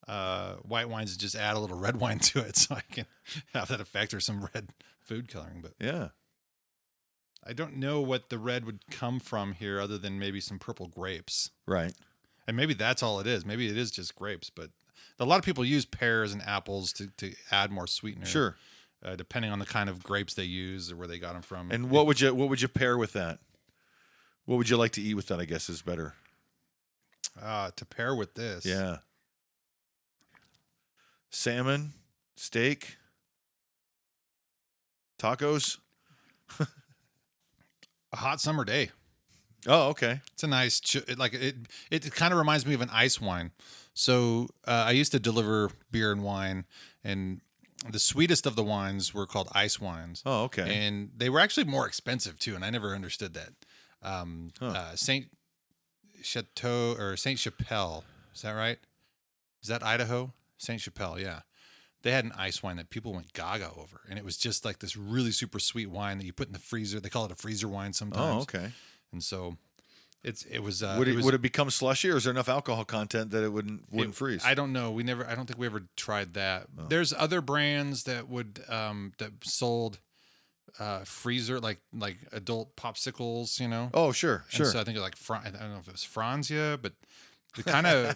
white wines and just add a little red wine to it so I can have that effect, or some red food coloring? But Yeah. I don't know what the red would come from here other than maybe some purple grapes. Right. And maybe that's all it is. Maybe it is just grapes, but a lot of people use pears and apples to add more sweetener. Sure. Depending on the kind of grapes they use or where they got them from. And what would you pair with that? What would you like to eat with that, I guess, is better. To pair with this. Yeah. Salmon, steak, tacos. A hot summer day. Oh, okay. It's a nice, it kind of reminds me of an ice wine. So I used to deliver beer and wine, and the sweetest of the wines were called ice wines. Oh, okay. And they were actually more expensive too, and I never understood that. Saint Chateau or Saint Chapelle, is that right? Is that Idaho? Saint Chapelle, yeah. They had an ice wine that people went gaga over, and it was just like this really super sweet wine that you put in the freezer. They call it a freezer wine sometimes. Oh, okay. And so it was. Would it become slushy, or is there enough alcohol content that it wouldn't freeze? I don't know. I don't think we ever tried that. Oh. There's other brands that would that sold freezer like adult popsicles, you know. Oh, sure. And so I think like I don't know if it was Franzia, but it kind of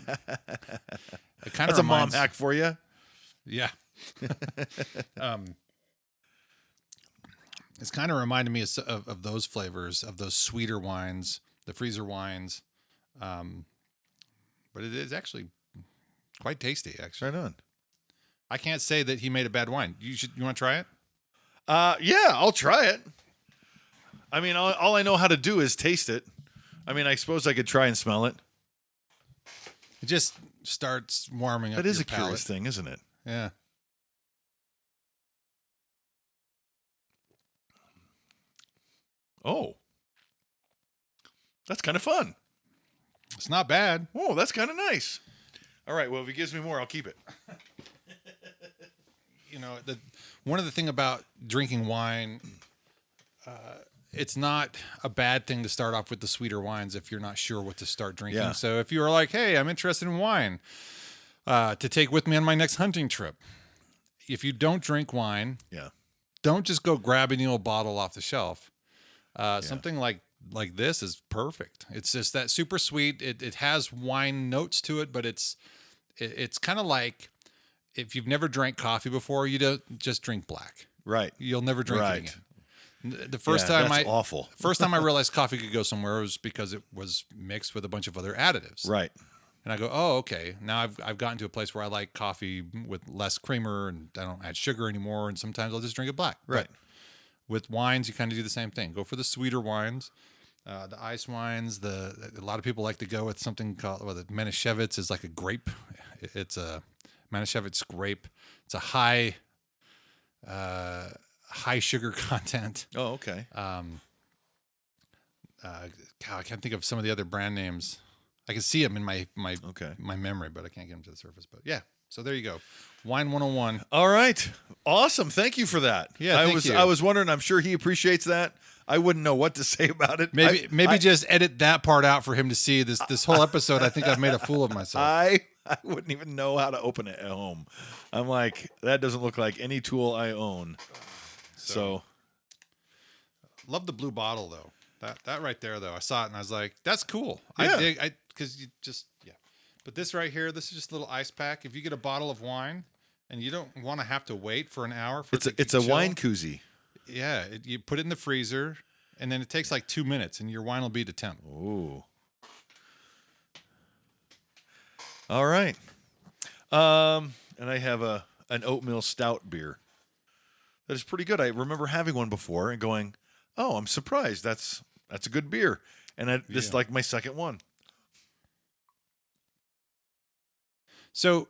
That's a mom hack for you. Yeah. It's kind of reminded me of those flavors, of those sweeter wines, the freezer wines. But it is actually quite tasty, actually. Right on. I can't say that he made a bad wine. You want to try it? Yeah, I'll try it. I mean, all I know how to do is taste it. I mean, I suppose I could try and smell it. It just starts warming up. That is your a curious palate. thing, isn't it? Yeah. Oh. That's kind of fun. It's not bad. Oh, that's kind of nice. All right, well, if he gives me more, I'll keep it. You know, one of the thing about drinking wine, it's not a bad thing to start off with the sweeter wines if you're not sure what to start drinking. Yeah. So if you're like, hey, I'm interested in wine to take with me on my next hunting trip. If you don't drink wine, don't just go grabbing the old bottle off the shelf. Something like this is perfect. It's just that super sweet. It has wine notes to it, but it's kind of like if you've never drank coffee before, you don't just drink black. Right. You'll never drink it again. The first time that's awful. First time I realized coffee could go somewhere was because it was mixed with a bunch of other additives. Right. And I go, oh, okay. Now I've gotten to a place where I like coffee with less creamer, and I don't add sugar anymore. And sometimes I'll just drink it black. Right. But with wines, you kind of do the same thing. Go for the sweeter wines, the ice wines. A lot of people like to go with something called the Manischewitz is like a grape. It's a Manischewitz grape. It's a high sugar content. Oh, okay. I can't think of some of the other brand names. I can see them in my memory, but I can't get them to the surface. But yeah, So there you go. Wine 101. All right. Awesome. Thank you for that. Yeah, thank you. I was wondering, I'm sure he appreciates that. I wouldn't know what to say about it. Maybe just edit that part out for him to see this whole episode. I think I've made a fool of myself. I wouldn't even know how to open it at home. I'm like, that doesn't look like any tool I own. So love the blue bottle though. That right there though. I saw it and I was like, that's cool. Yeah. I dig because you just But this right here, this is just a little ice pack. If you get a bottle of wine and you don't want to have to wait for an hour for it's a wine koozie. Yeah, you put it in the freezer and then it takes like 2 minutes and your wine will be to temp. Ooh. All right. And I have an oatmeal stout beer. That is pretty good. I remember having one before and going, "Oh, I'm surprised. That's a good beer." And this is like my second one. So,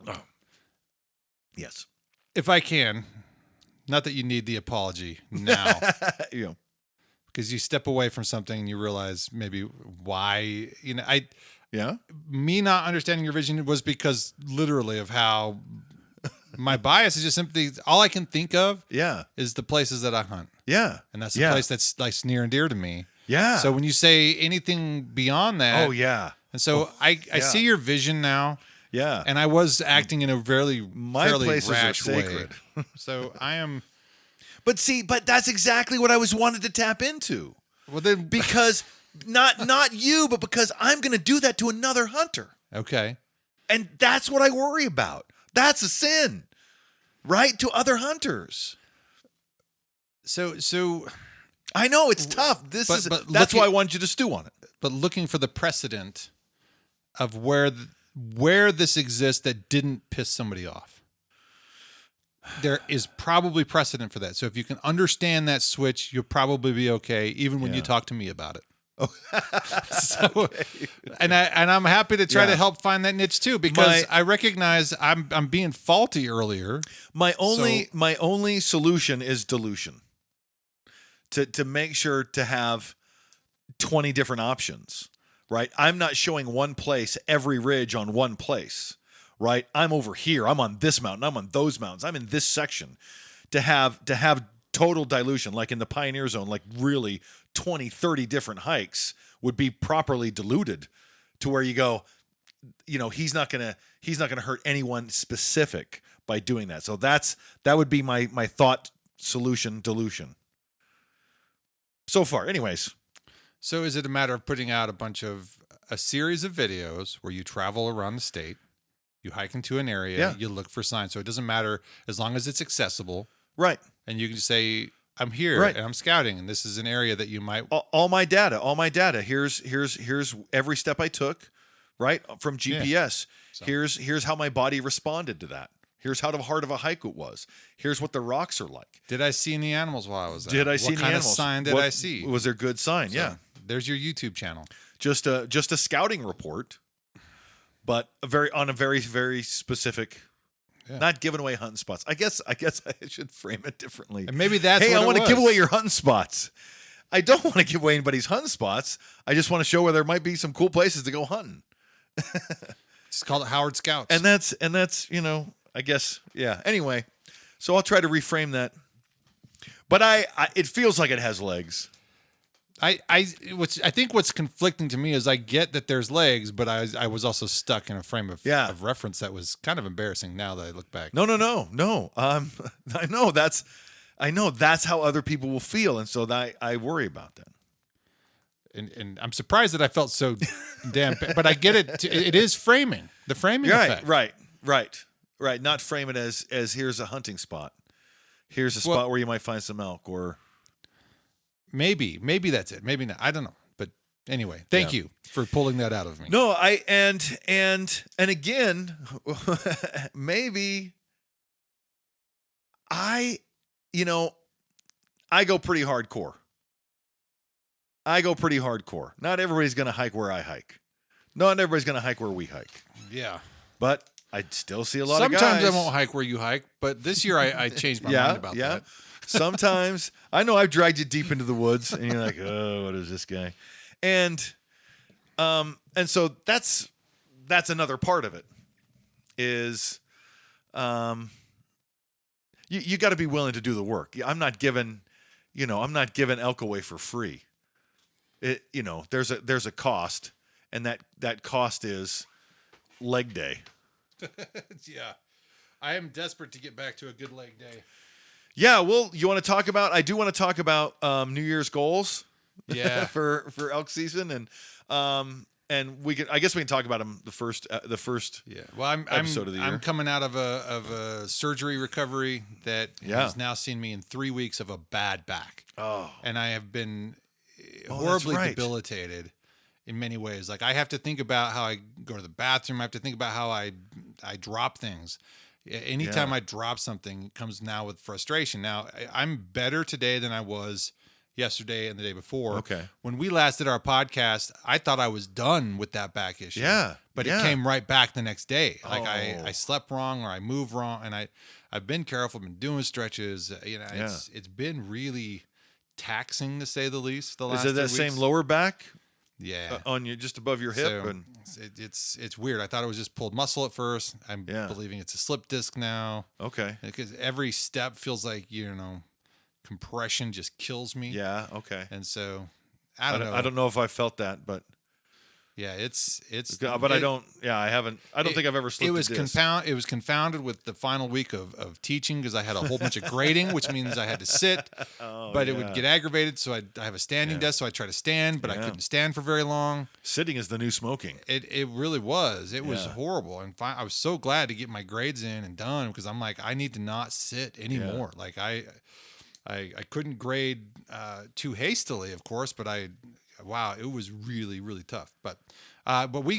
yes, if I can, not that you need the apology now, yeah, because you step away from something and you realize maybe why, yeah. Me not understanding your vision was because literally of how my bias is just simply all I can think of. Yeah, is the places that I hunt. Yeah, and that's the place that's like near and dear to me. Yeah. So when you say anything beyond that, oh yeah, and so I see your vision now. Yeah, and I was acting in a fairly places rash are sacred. way. So I am. But that's exactly what I was wanted to tap into. Well, then because not you, but because I'm going to do that to another hunter. Okay. And that's what I worry about. That's a sin, right? To other hunters. So I know it's tough. That's why I wanted you to stew on it. But looking for the precedent of where this exists that didn't piss somebody off. There is probably precedent for that. So if you can understand that switch, you'll probably be okay, even when you talk to me about it. So, and I'm happy to try to help find that niche too, because I recognize I'm being faulty earlier. My only solution is dilution. To make sure to have 20 different options, right? I'm not showing one place, every ridge on one place, right? I'm over here. I'm on this mountain. I'm on those mountains. I'm in this section. To have total dilution, like in the Pioneer Zone, like really 20, 30 different hikes would be properly diluted to where you go, he's not gonna hurt anyone specific by doing that. So that would be my thought solution dilution. So far, anyways. So is it a matter of putting out a series of videos where you travel around the state, you hike into an area, you look for signs. So it doesn't matter as long as it's accessible. Right. And you can say, I'm here and I'm scouting, and this is an area that you might. All my data. Here's every step I took, right, from GPS. Yeah. So. Here's how my body responded to that. Here's how hard of a hike it was. Here's what the rocks are like. Did I see any animals while I was there? Did I see any animals? What kind of sign did I see? Was there good sign? So, there's your YouTube channel. Just a scouting report, but on a very, very specific. Yeah. Not giving away hunting spots. I guess I should frame it differently. And maybe that's I want to give away your hunting spots. I don't want to give away anybody's hunting spots. I just want to show where there might be some cool places to go hunting. It's called Howard Scouts. And that's I guess, yeah. Anyway, so I'll try to reframe that. But it feels like it has legs. I think what's conflicting to me is I get that there's legs, but I was also stuck in a frame of reference that was kind of embarrassing now that I look back. No. I know that's how other people will feel, and so I worry about that. And I'm surprised that I felt so damn. But I get it. It is framing. The framing effect. Right. Not frame it as here's a hunting spot. Here's a spot where you might find some elk or. Maybe that's it. Maybe not. I don't know. But anyway, thank you for pulling that out of me. No, and again, maybe I go pretty hardcore. Not everybody's going to hike where I hike. Not everybody's going to hike where we hike. Yeah. But I still see a lot of guys. Sometimes I won't hike where you hike, but this year I changed my mind about that. Sometimes I know I've dragged you deep into the woods, and you're like, "Oh, what is this guy?" And so that's another part of it. Is you got to be willing to do the work. I'm not giving elk away for free. There's a cost, and that cost is leg day. Yeah. I am desperate to get back to a good leg day. Yeah, well, I do want to talk about New Year's goals. Yeah. for elk season, and I guess we can talk about them the first Yeah. Well, episode of the year. I'm coming out of a surgery recovery that has now seen me in 3 weeks of a bad back. Oh. And I have been horribly right. debilitated in many ways. Like, I have to think about how I go to the bathroom. I have to think about how I drop things. Anytime I drop something, it comes now with frustration. Now, I'm better today than I was yesterday and the day before. Okay. When we last did our podcast, I thought I was done with that back issue. Yeah. But it came right back the next day. Like, Oh. I slept wrong, or I moved wrong, and I've been careful, been doing stretches. It's been really taxing, to say the least. The last Is it 3 that same weeks. lower back? Yeah. On you, just above your hip, So, and it's weird. I thought it was just pulled muscle at first. I'm believing it's a slip disc now. okay. Because every step feels like, compression just kills me. Yeah. Okay. And so I don't know. I don't know if I felt that, but yeah, it's but I don't. Yeah, I haven't. I don't think I've ever slipped. It was a disc. It was confounded with the final week of teaching, because I had a whole bunch of grading, which means I had to sit. But it would get aggravated, so I have a standing desk, so I try to stand, but I couldn't stand for very long. Sitting is the new smoking. It really was. It was horrible, and I was so glad to get my grades in and done, because I'm like, I need to not sit anymore. Like, I couldn't grade too hastily, of course, but it was really, really tough. But we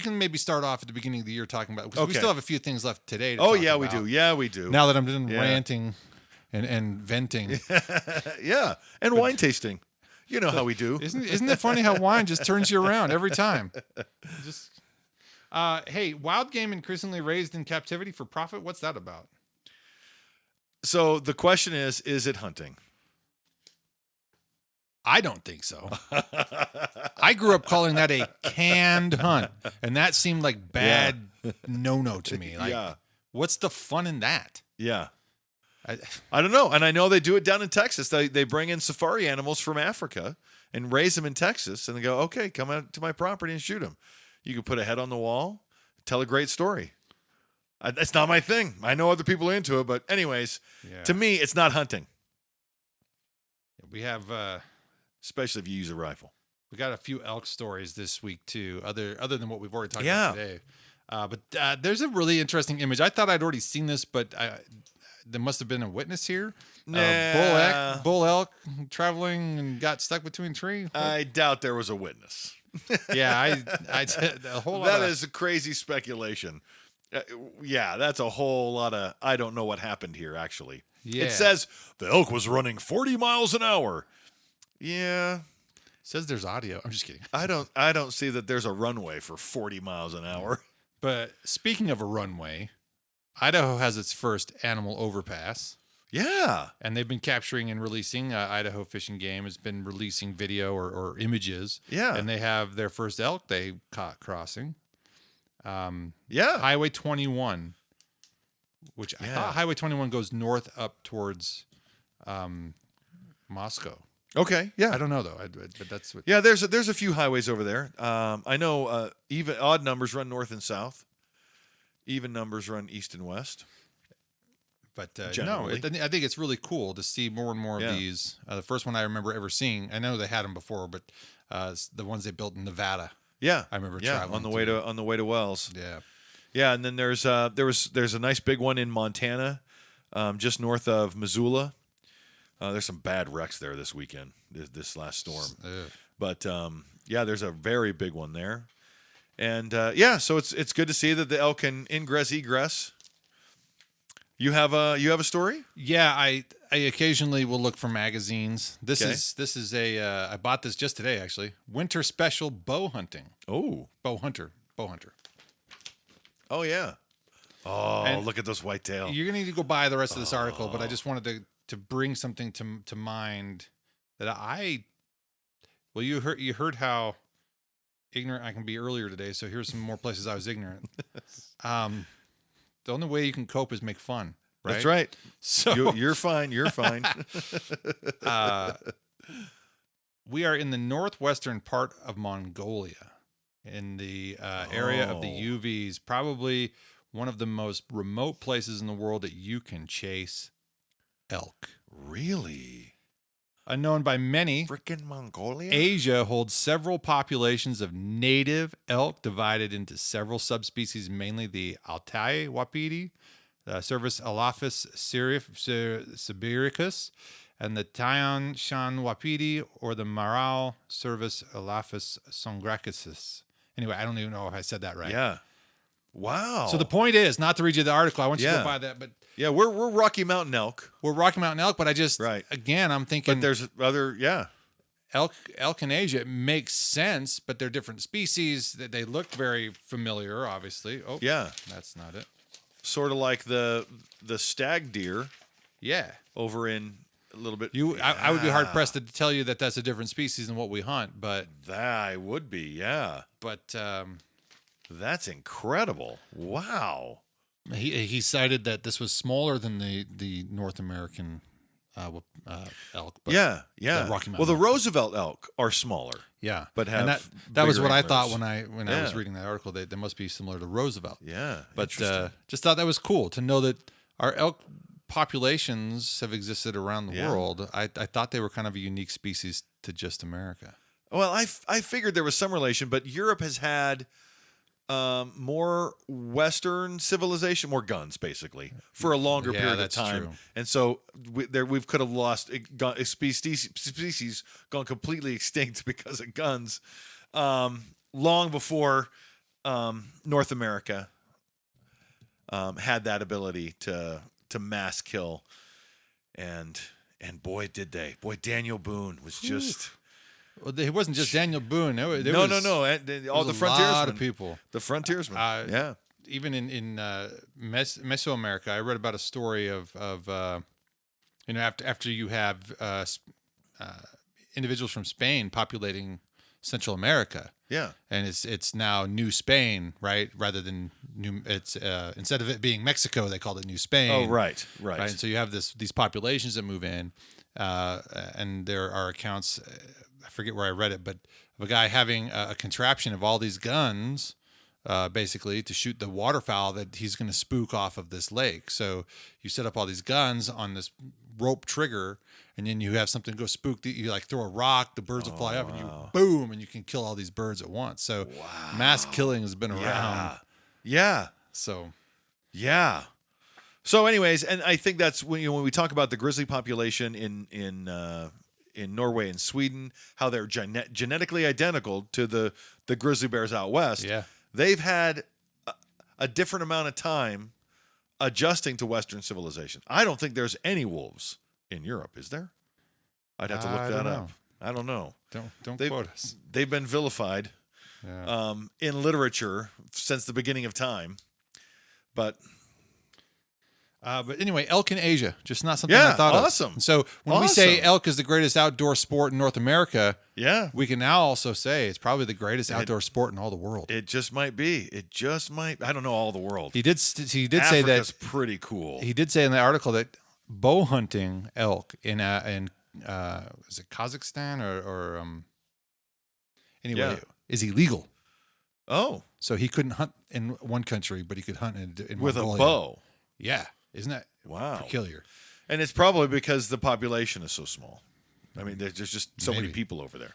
can maybe start off at the beginning of the year talking about, because we still have a few things left today to talk we about. do. Yeah, we do. Now that I'm done ranting and venting. Yeah, and wine tasting. You know how we do. Isn't it funny how wine just turns you around every time? Hey, wild game increasingly raised in captivity for profit. What's that about? So the question is it hunting? I don't think so. I grew up calling that a canned hunt, and that seemed like bad no to me. Like, what's the fun in that? Yeah. I don't know. And I know they do it down in Texas. They bring in safari animals from Africa and raise them in Texas, and they go, okay, come out to my property and shoot them. You can put a head on the wall, tell a great story. It's not my thing. I know other people are into it, but anyways, to me, it's not hunting. We have, especially if you use a rifle. We got a few elk stories this week too, other than what we've already talked about today. But there's a really interesting image. I thought I'd already seen this, but there must have been a witness here. Bull elk traveling and got stuck between trees. I doubt there was a witness. Yeah, I a whole lot. That is a crazy speculation. That's a whole lot of, I don't know what happened here, actually. Yeah. It says the elk was running 40 miles an hour. Yeah. It says there's audio. I'm just kidding. I don't see that there's a runway for 40 miles an hour. But speaking of a runway, Idaho has its first animal overpass. Yeah. And they've been capturing and releasing. Idaho Fish and Game has been releasing video or images. Yeah. And they have their first elk they caught crossing. Highway 21, which I thought Highway 21 goes north up towards Moscow. Okay, yeah. I don't know though, but that's what. Yeah, there's a few highways over there. I know even odd numbers run north and south. Even numbers run east and west. But I think it's really cool to see more and more of these. The first one I remember ever seeing, I know they had them before, but the ones they built in Nevada. Yeah, I remember traveling on the way to Wells. Yeah, yeah, and then there's a nice big one in Montana, just north of Missoula. There's some bad wrecks there this weekend, this last storm. But there's a very big one there, and so it's good to see that the elk can ingress egress. You have a story? Yeah, I occasionally will look for magazines. This is a I bought this just today actually. Winter special bow hunting. Oh, bow hunter. Oh yeah. Oh, and look at those whitetail. You're gonna need to go buy the rest of this article, but I just wanted to bring something to mind that you heard how ignorant I can be earlier today. So here's some more places I was ignorant. the only way you can cope is make fun. Right? That's right. So You're fine. You're fine. we are in the northwestern part of Mongolia, in the area of the UVs, probably one of the most remote places in the world that you can chase elk. Really? Unknown by many, Frickin' Mongolia? Asia holds several populations of native elk divided into several subspecies, mainly the Altai wapiti, the Cervus elaphus sibiricus, and the Tian Shan wapiti, or the Marau Cervus elaphus songracisus. Anyway, I don't even know if I said that right. Yeah. Wow. So the point is, not to read you the article, I want you to go by that, but yeah, we're Rocky Mountain elk. we're Rocky Mountain elk, but I just, again, I'm thinking, But there's other, elk in Asia, it makes sense, but they're different species. They look very familiar, obviously. Oh, yeah. that's not it. Sort of like the stag deer Yeah. over in a little bit. I would be hard pressed to tell you that that's a different species than what we hunt, but That would be, yeah. but That's incredible. Wow. he cited that this was smaller than the North American elk. But Yeah. the Rocky Well, the Mountain Roosevelt elk are smaller. yeah, but have and that was bigger what I antlers. thought when I was reading that article. They must be similar to Roosevelt. Yeah. But interesting. just thought that was cool to know that our elk populations have existed around the world. I thought they were kind of a unique species to just America. Well, I figured there was some relation, but Europe has had more Western civilization, more guns, basically, for a longer period of that's time. true. And so we could have lost a species gone completely extinct because of guns long before North America had that ability to mass kill. And boy, did they. Boy, Daniel Boone was just... Well, it wasn't just Daniel Boone. No. All the frontiersmen. A lot of people. The frontiersmen. Yeah. Even in Mesoamerica, I read about a story of after you have individuals from Spain populating Central America. Yeah. And it's now New Spain, right? Rather than instead of it being Mexico, they called it New Spain. Oh, right. And so you have these populations that move in, and there are accounts. I forget where I read it, but of a guy having a contraption of all these guns, basically to shoot the waterfowl that he's going to spook off of this lake. So you set up all these guns on this rope trigger, and then you have something go spook. You like throw a rock, the birds will fly up, and you boom, and you can kill all these birds at once. So mass killing has been around. Yeah. So anyways, and I think that's when we talk about the grizzly population in Norway and Sweden, how they're genetically identical to the grizzly bears out west. Yeah. They've had a different amount of time adjusting to Western civilization. I don't think there's any wolves in Europe, is there? I'd have to look that up. I don't know. Don't quote us. They've been vilified in literature since the beginning of time. But anyway, elk in Asia, just not something I thought of. Awesome. So when we say elk is the greatest outdoor sport in North America, we can now also say it's probably the greatest outdoor sport in all the world. It just might be. I don't know all the world. He did say that. Africa's pretty cool. He did say in the article that bow hunting elk in is it Kazakhstan or is illegal. Oh, so he couldn't hunt in one country, but he could hunt in with Mongolia. A bow. Yeah, isn't that peculiar? And it's probably because the population is so small. I mean, there's just so many people over there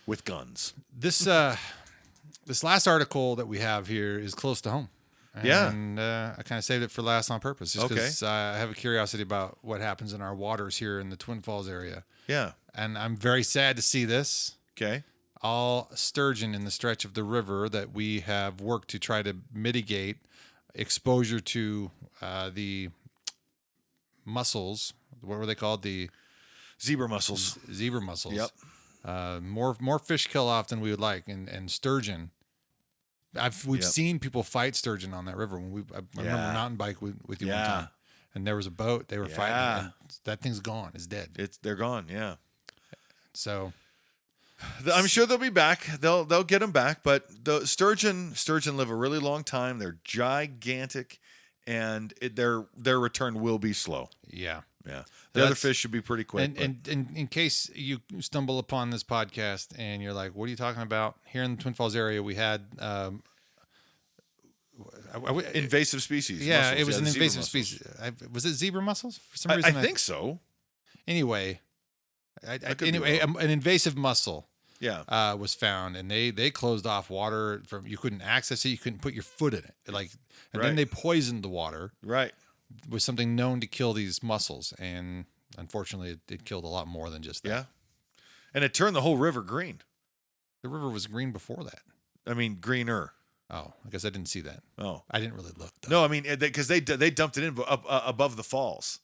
with guns. This last article that we have here is close to home. And I kind of saved it for last on purpose, just because I have a curiosity about what happens in our waters here in the Twin Falls area. Yeah. And I'm very sad to see this. Okay. All sturgeon in the stretch of the river that we have worked to try to mitigate exposure to the mussels. What were they called? The zebra mussels. Zebra mussels. Yep. More fish kill off than we would like, and sturgeon. We've seen people fight sturgeon on that river. I remember mountain bike with you one time, and there was a boat. They were fighting. And that thing's gone. It's dead. They're gone. Yeah. So I'm sure they'll be back. They'll get them back. But the sturgeon live a really long time. They're gigantic, and their return will be slow. Yeah. Yeah. The other fish should be pretty quick. And in case you stumble upon this podcast and you're like, what are you talking about? Here in the Twin Falls area, we had invasive species. Yeah, mussels. it was an invasive mussels. species. Was it zebra mussels? For some reason, I think so. Anyway, be an invasive mussel. Yeah. Was found, and they closed off water from. You couldn't access it. You couldn't put your foot in it. Then they poisoned the water. Right. With something known to kill these mussels, and unfortunately, it killed a lot more than just that. Yeah. And it turned the whole river green. The river was green before that. I mean, greener. Oh, I guess I didn't see that. Oh, I didn't really look. Though. No, I mean, because they dumped it in above the falls,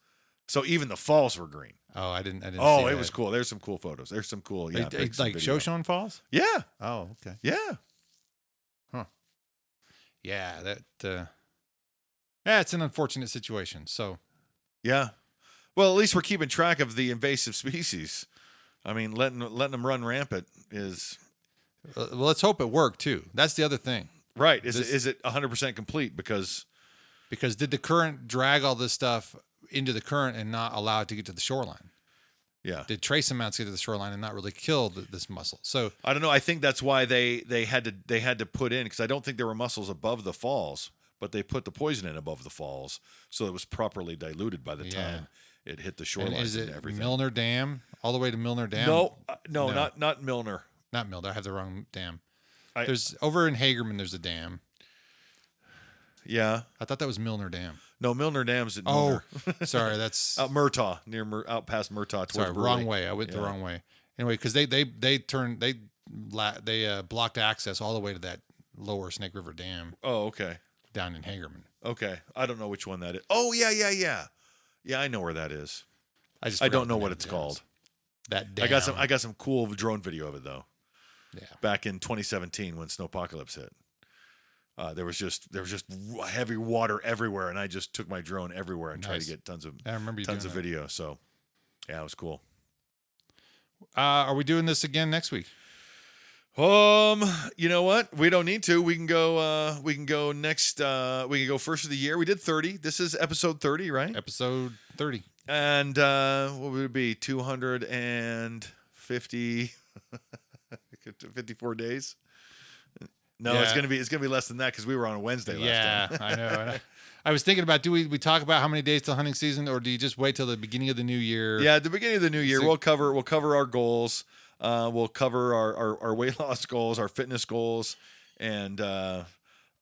so even the falls were green. Oh, I didn't. Oh, see it that. was cool. There's some cool photos. There's some cool. Yeah, like Shoshone Falls. Yeah. Oh, okay. Yeah. Huh. Yeah, that. Yeah, it's an unfortunate situation. So. Yeah. Well, at least we're keeping track of the invasive species. I mean, letting them run rampant is. Well, let's hope it worked too. That's the other thing. Right. Is it 100% complete? Because did the current drag all this stuff into the current and not allow it to get to the shoreline? Yeah. Did trace amounts get to the shoreline and not really kill this mussel? So I don't know. I think that's why they had to put in, because I don't think there were mussels above the falls, but they put the poison in above the falls, so it was properly diluted by the time it hit the shoreline. And is it and everything. Milner Dam all the way to Milner Dam? No, not Milner. Not Milner. I have the wrong dam. There's over in Hagerman. There's a dam. Yeah, I thought that was Milner Dam. No, Milner Dam's at Milner. Oh, sorry, that's out Murtaugh, out past Murtaugh. Sorry, wrong way. I went the wrong way. Anyway, because they blocked access all the way to that lower Snake River Dam. Oh, okay. Down in Hagerman. Okay, I don't know which one that is. Oh, yeah. I know where that is. I don't know what it's called. That dam. I got some cool drone video of it though. Yeah. Back in 2017 when Snowpocalypse hit. There was just heavy water everywhere, and I just took my drone everywhere and tried to get tons of video. So, yeah, it was cool. Are we doing this again next week? You know what? We don't need to. We can go. We can go next. We can go first of the year. We did 30. This is episode 30, right? Episode 30. And what would it be? 250, 54 days. No, it's gonna be less than that because we were on a Wednesday last time. I know. I was thinking about, do we talk about how many days till hunting season, or do you just wait till the beginning of the new year? Yeah, at the beginning of the new year, we'll cover our goals. We'll cover our weight loss goals, our fitness goals, and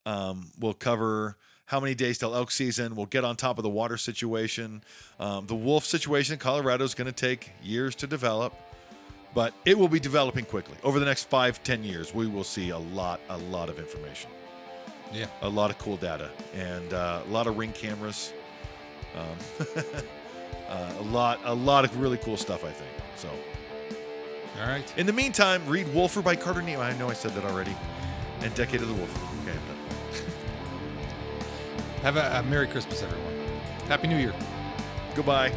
we'll cover how many days till elk season. We'll get on top of the water situation. The wolf situation in Colorado is going to take years to develop. But it will be developing quickly. Over the next 5-10 years, we will see a lot of information. Yeah. A lot of cool data. And a lot of ring cameras. A lot of really cool stuff, I think. So. All right. In the meantime, read Wolfer by Carter Neal. I know I said that already. And Decade of the Wolfer. Okay, I'm done. Have a Merry Christmas, everyone. Happy New Year. Goodbye.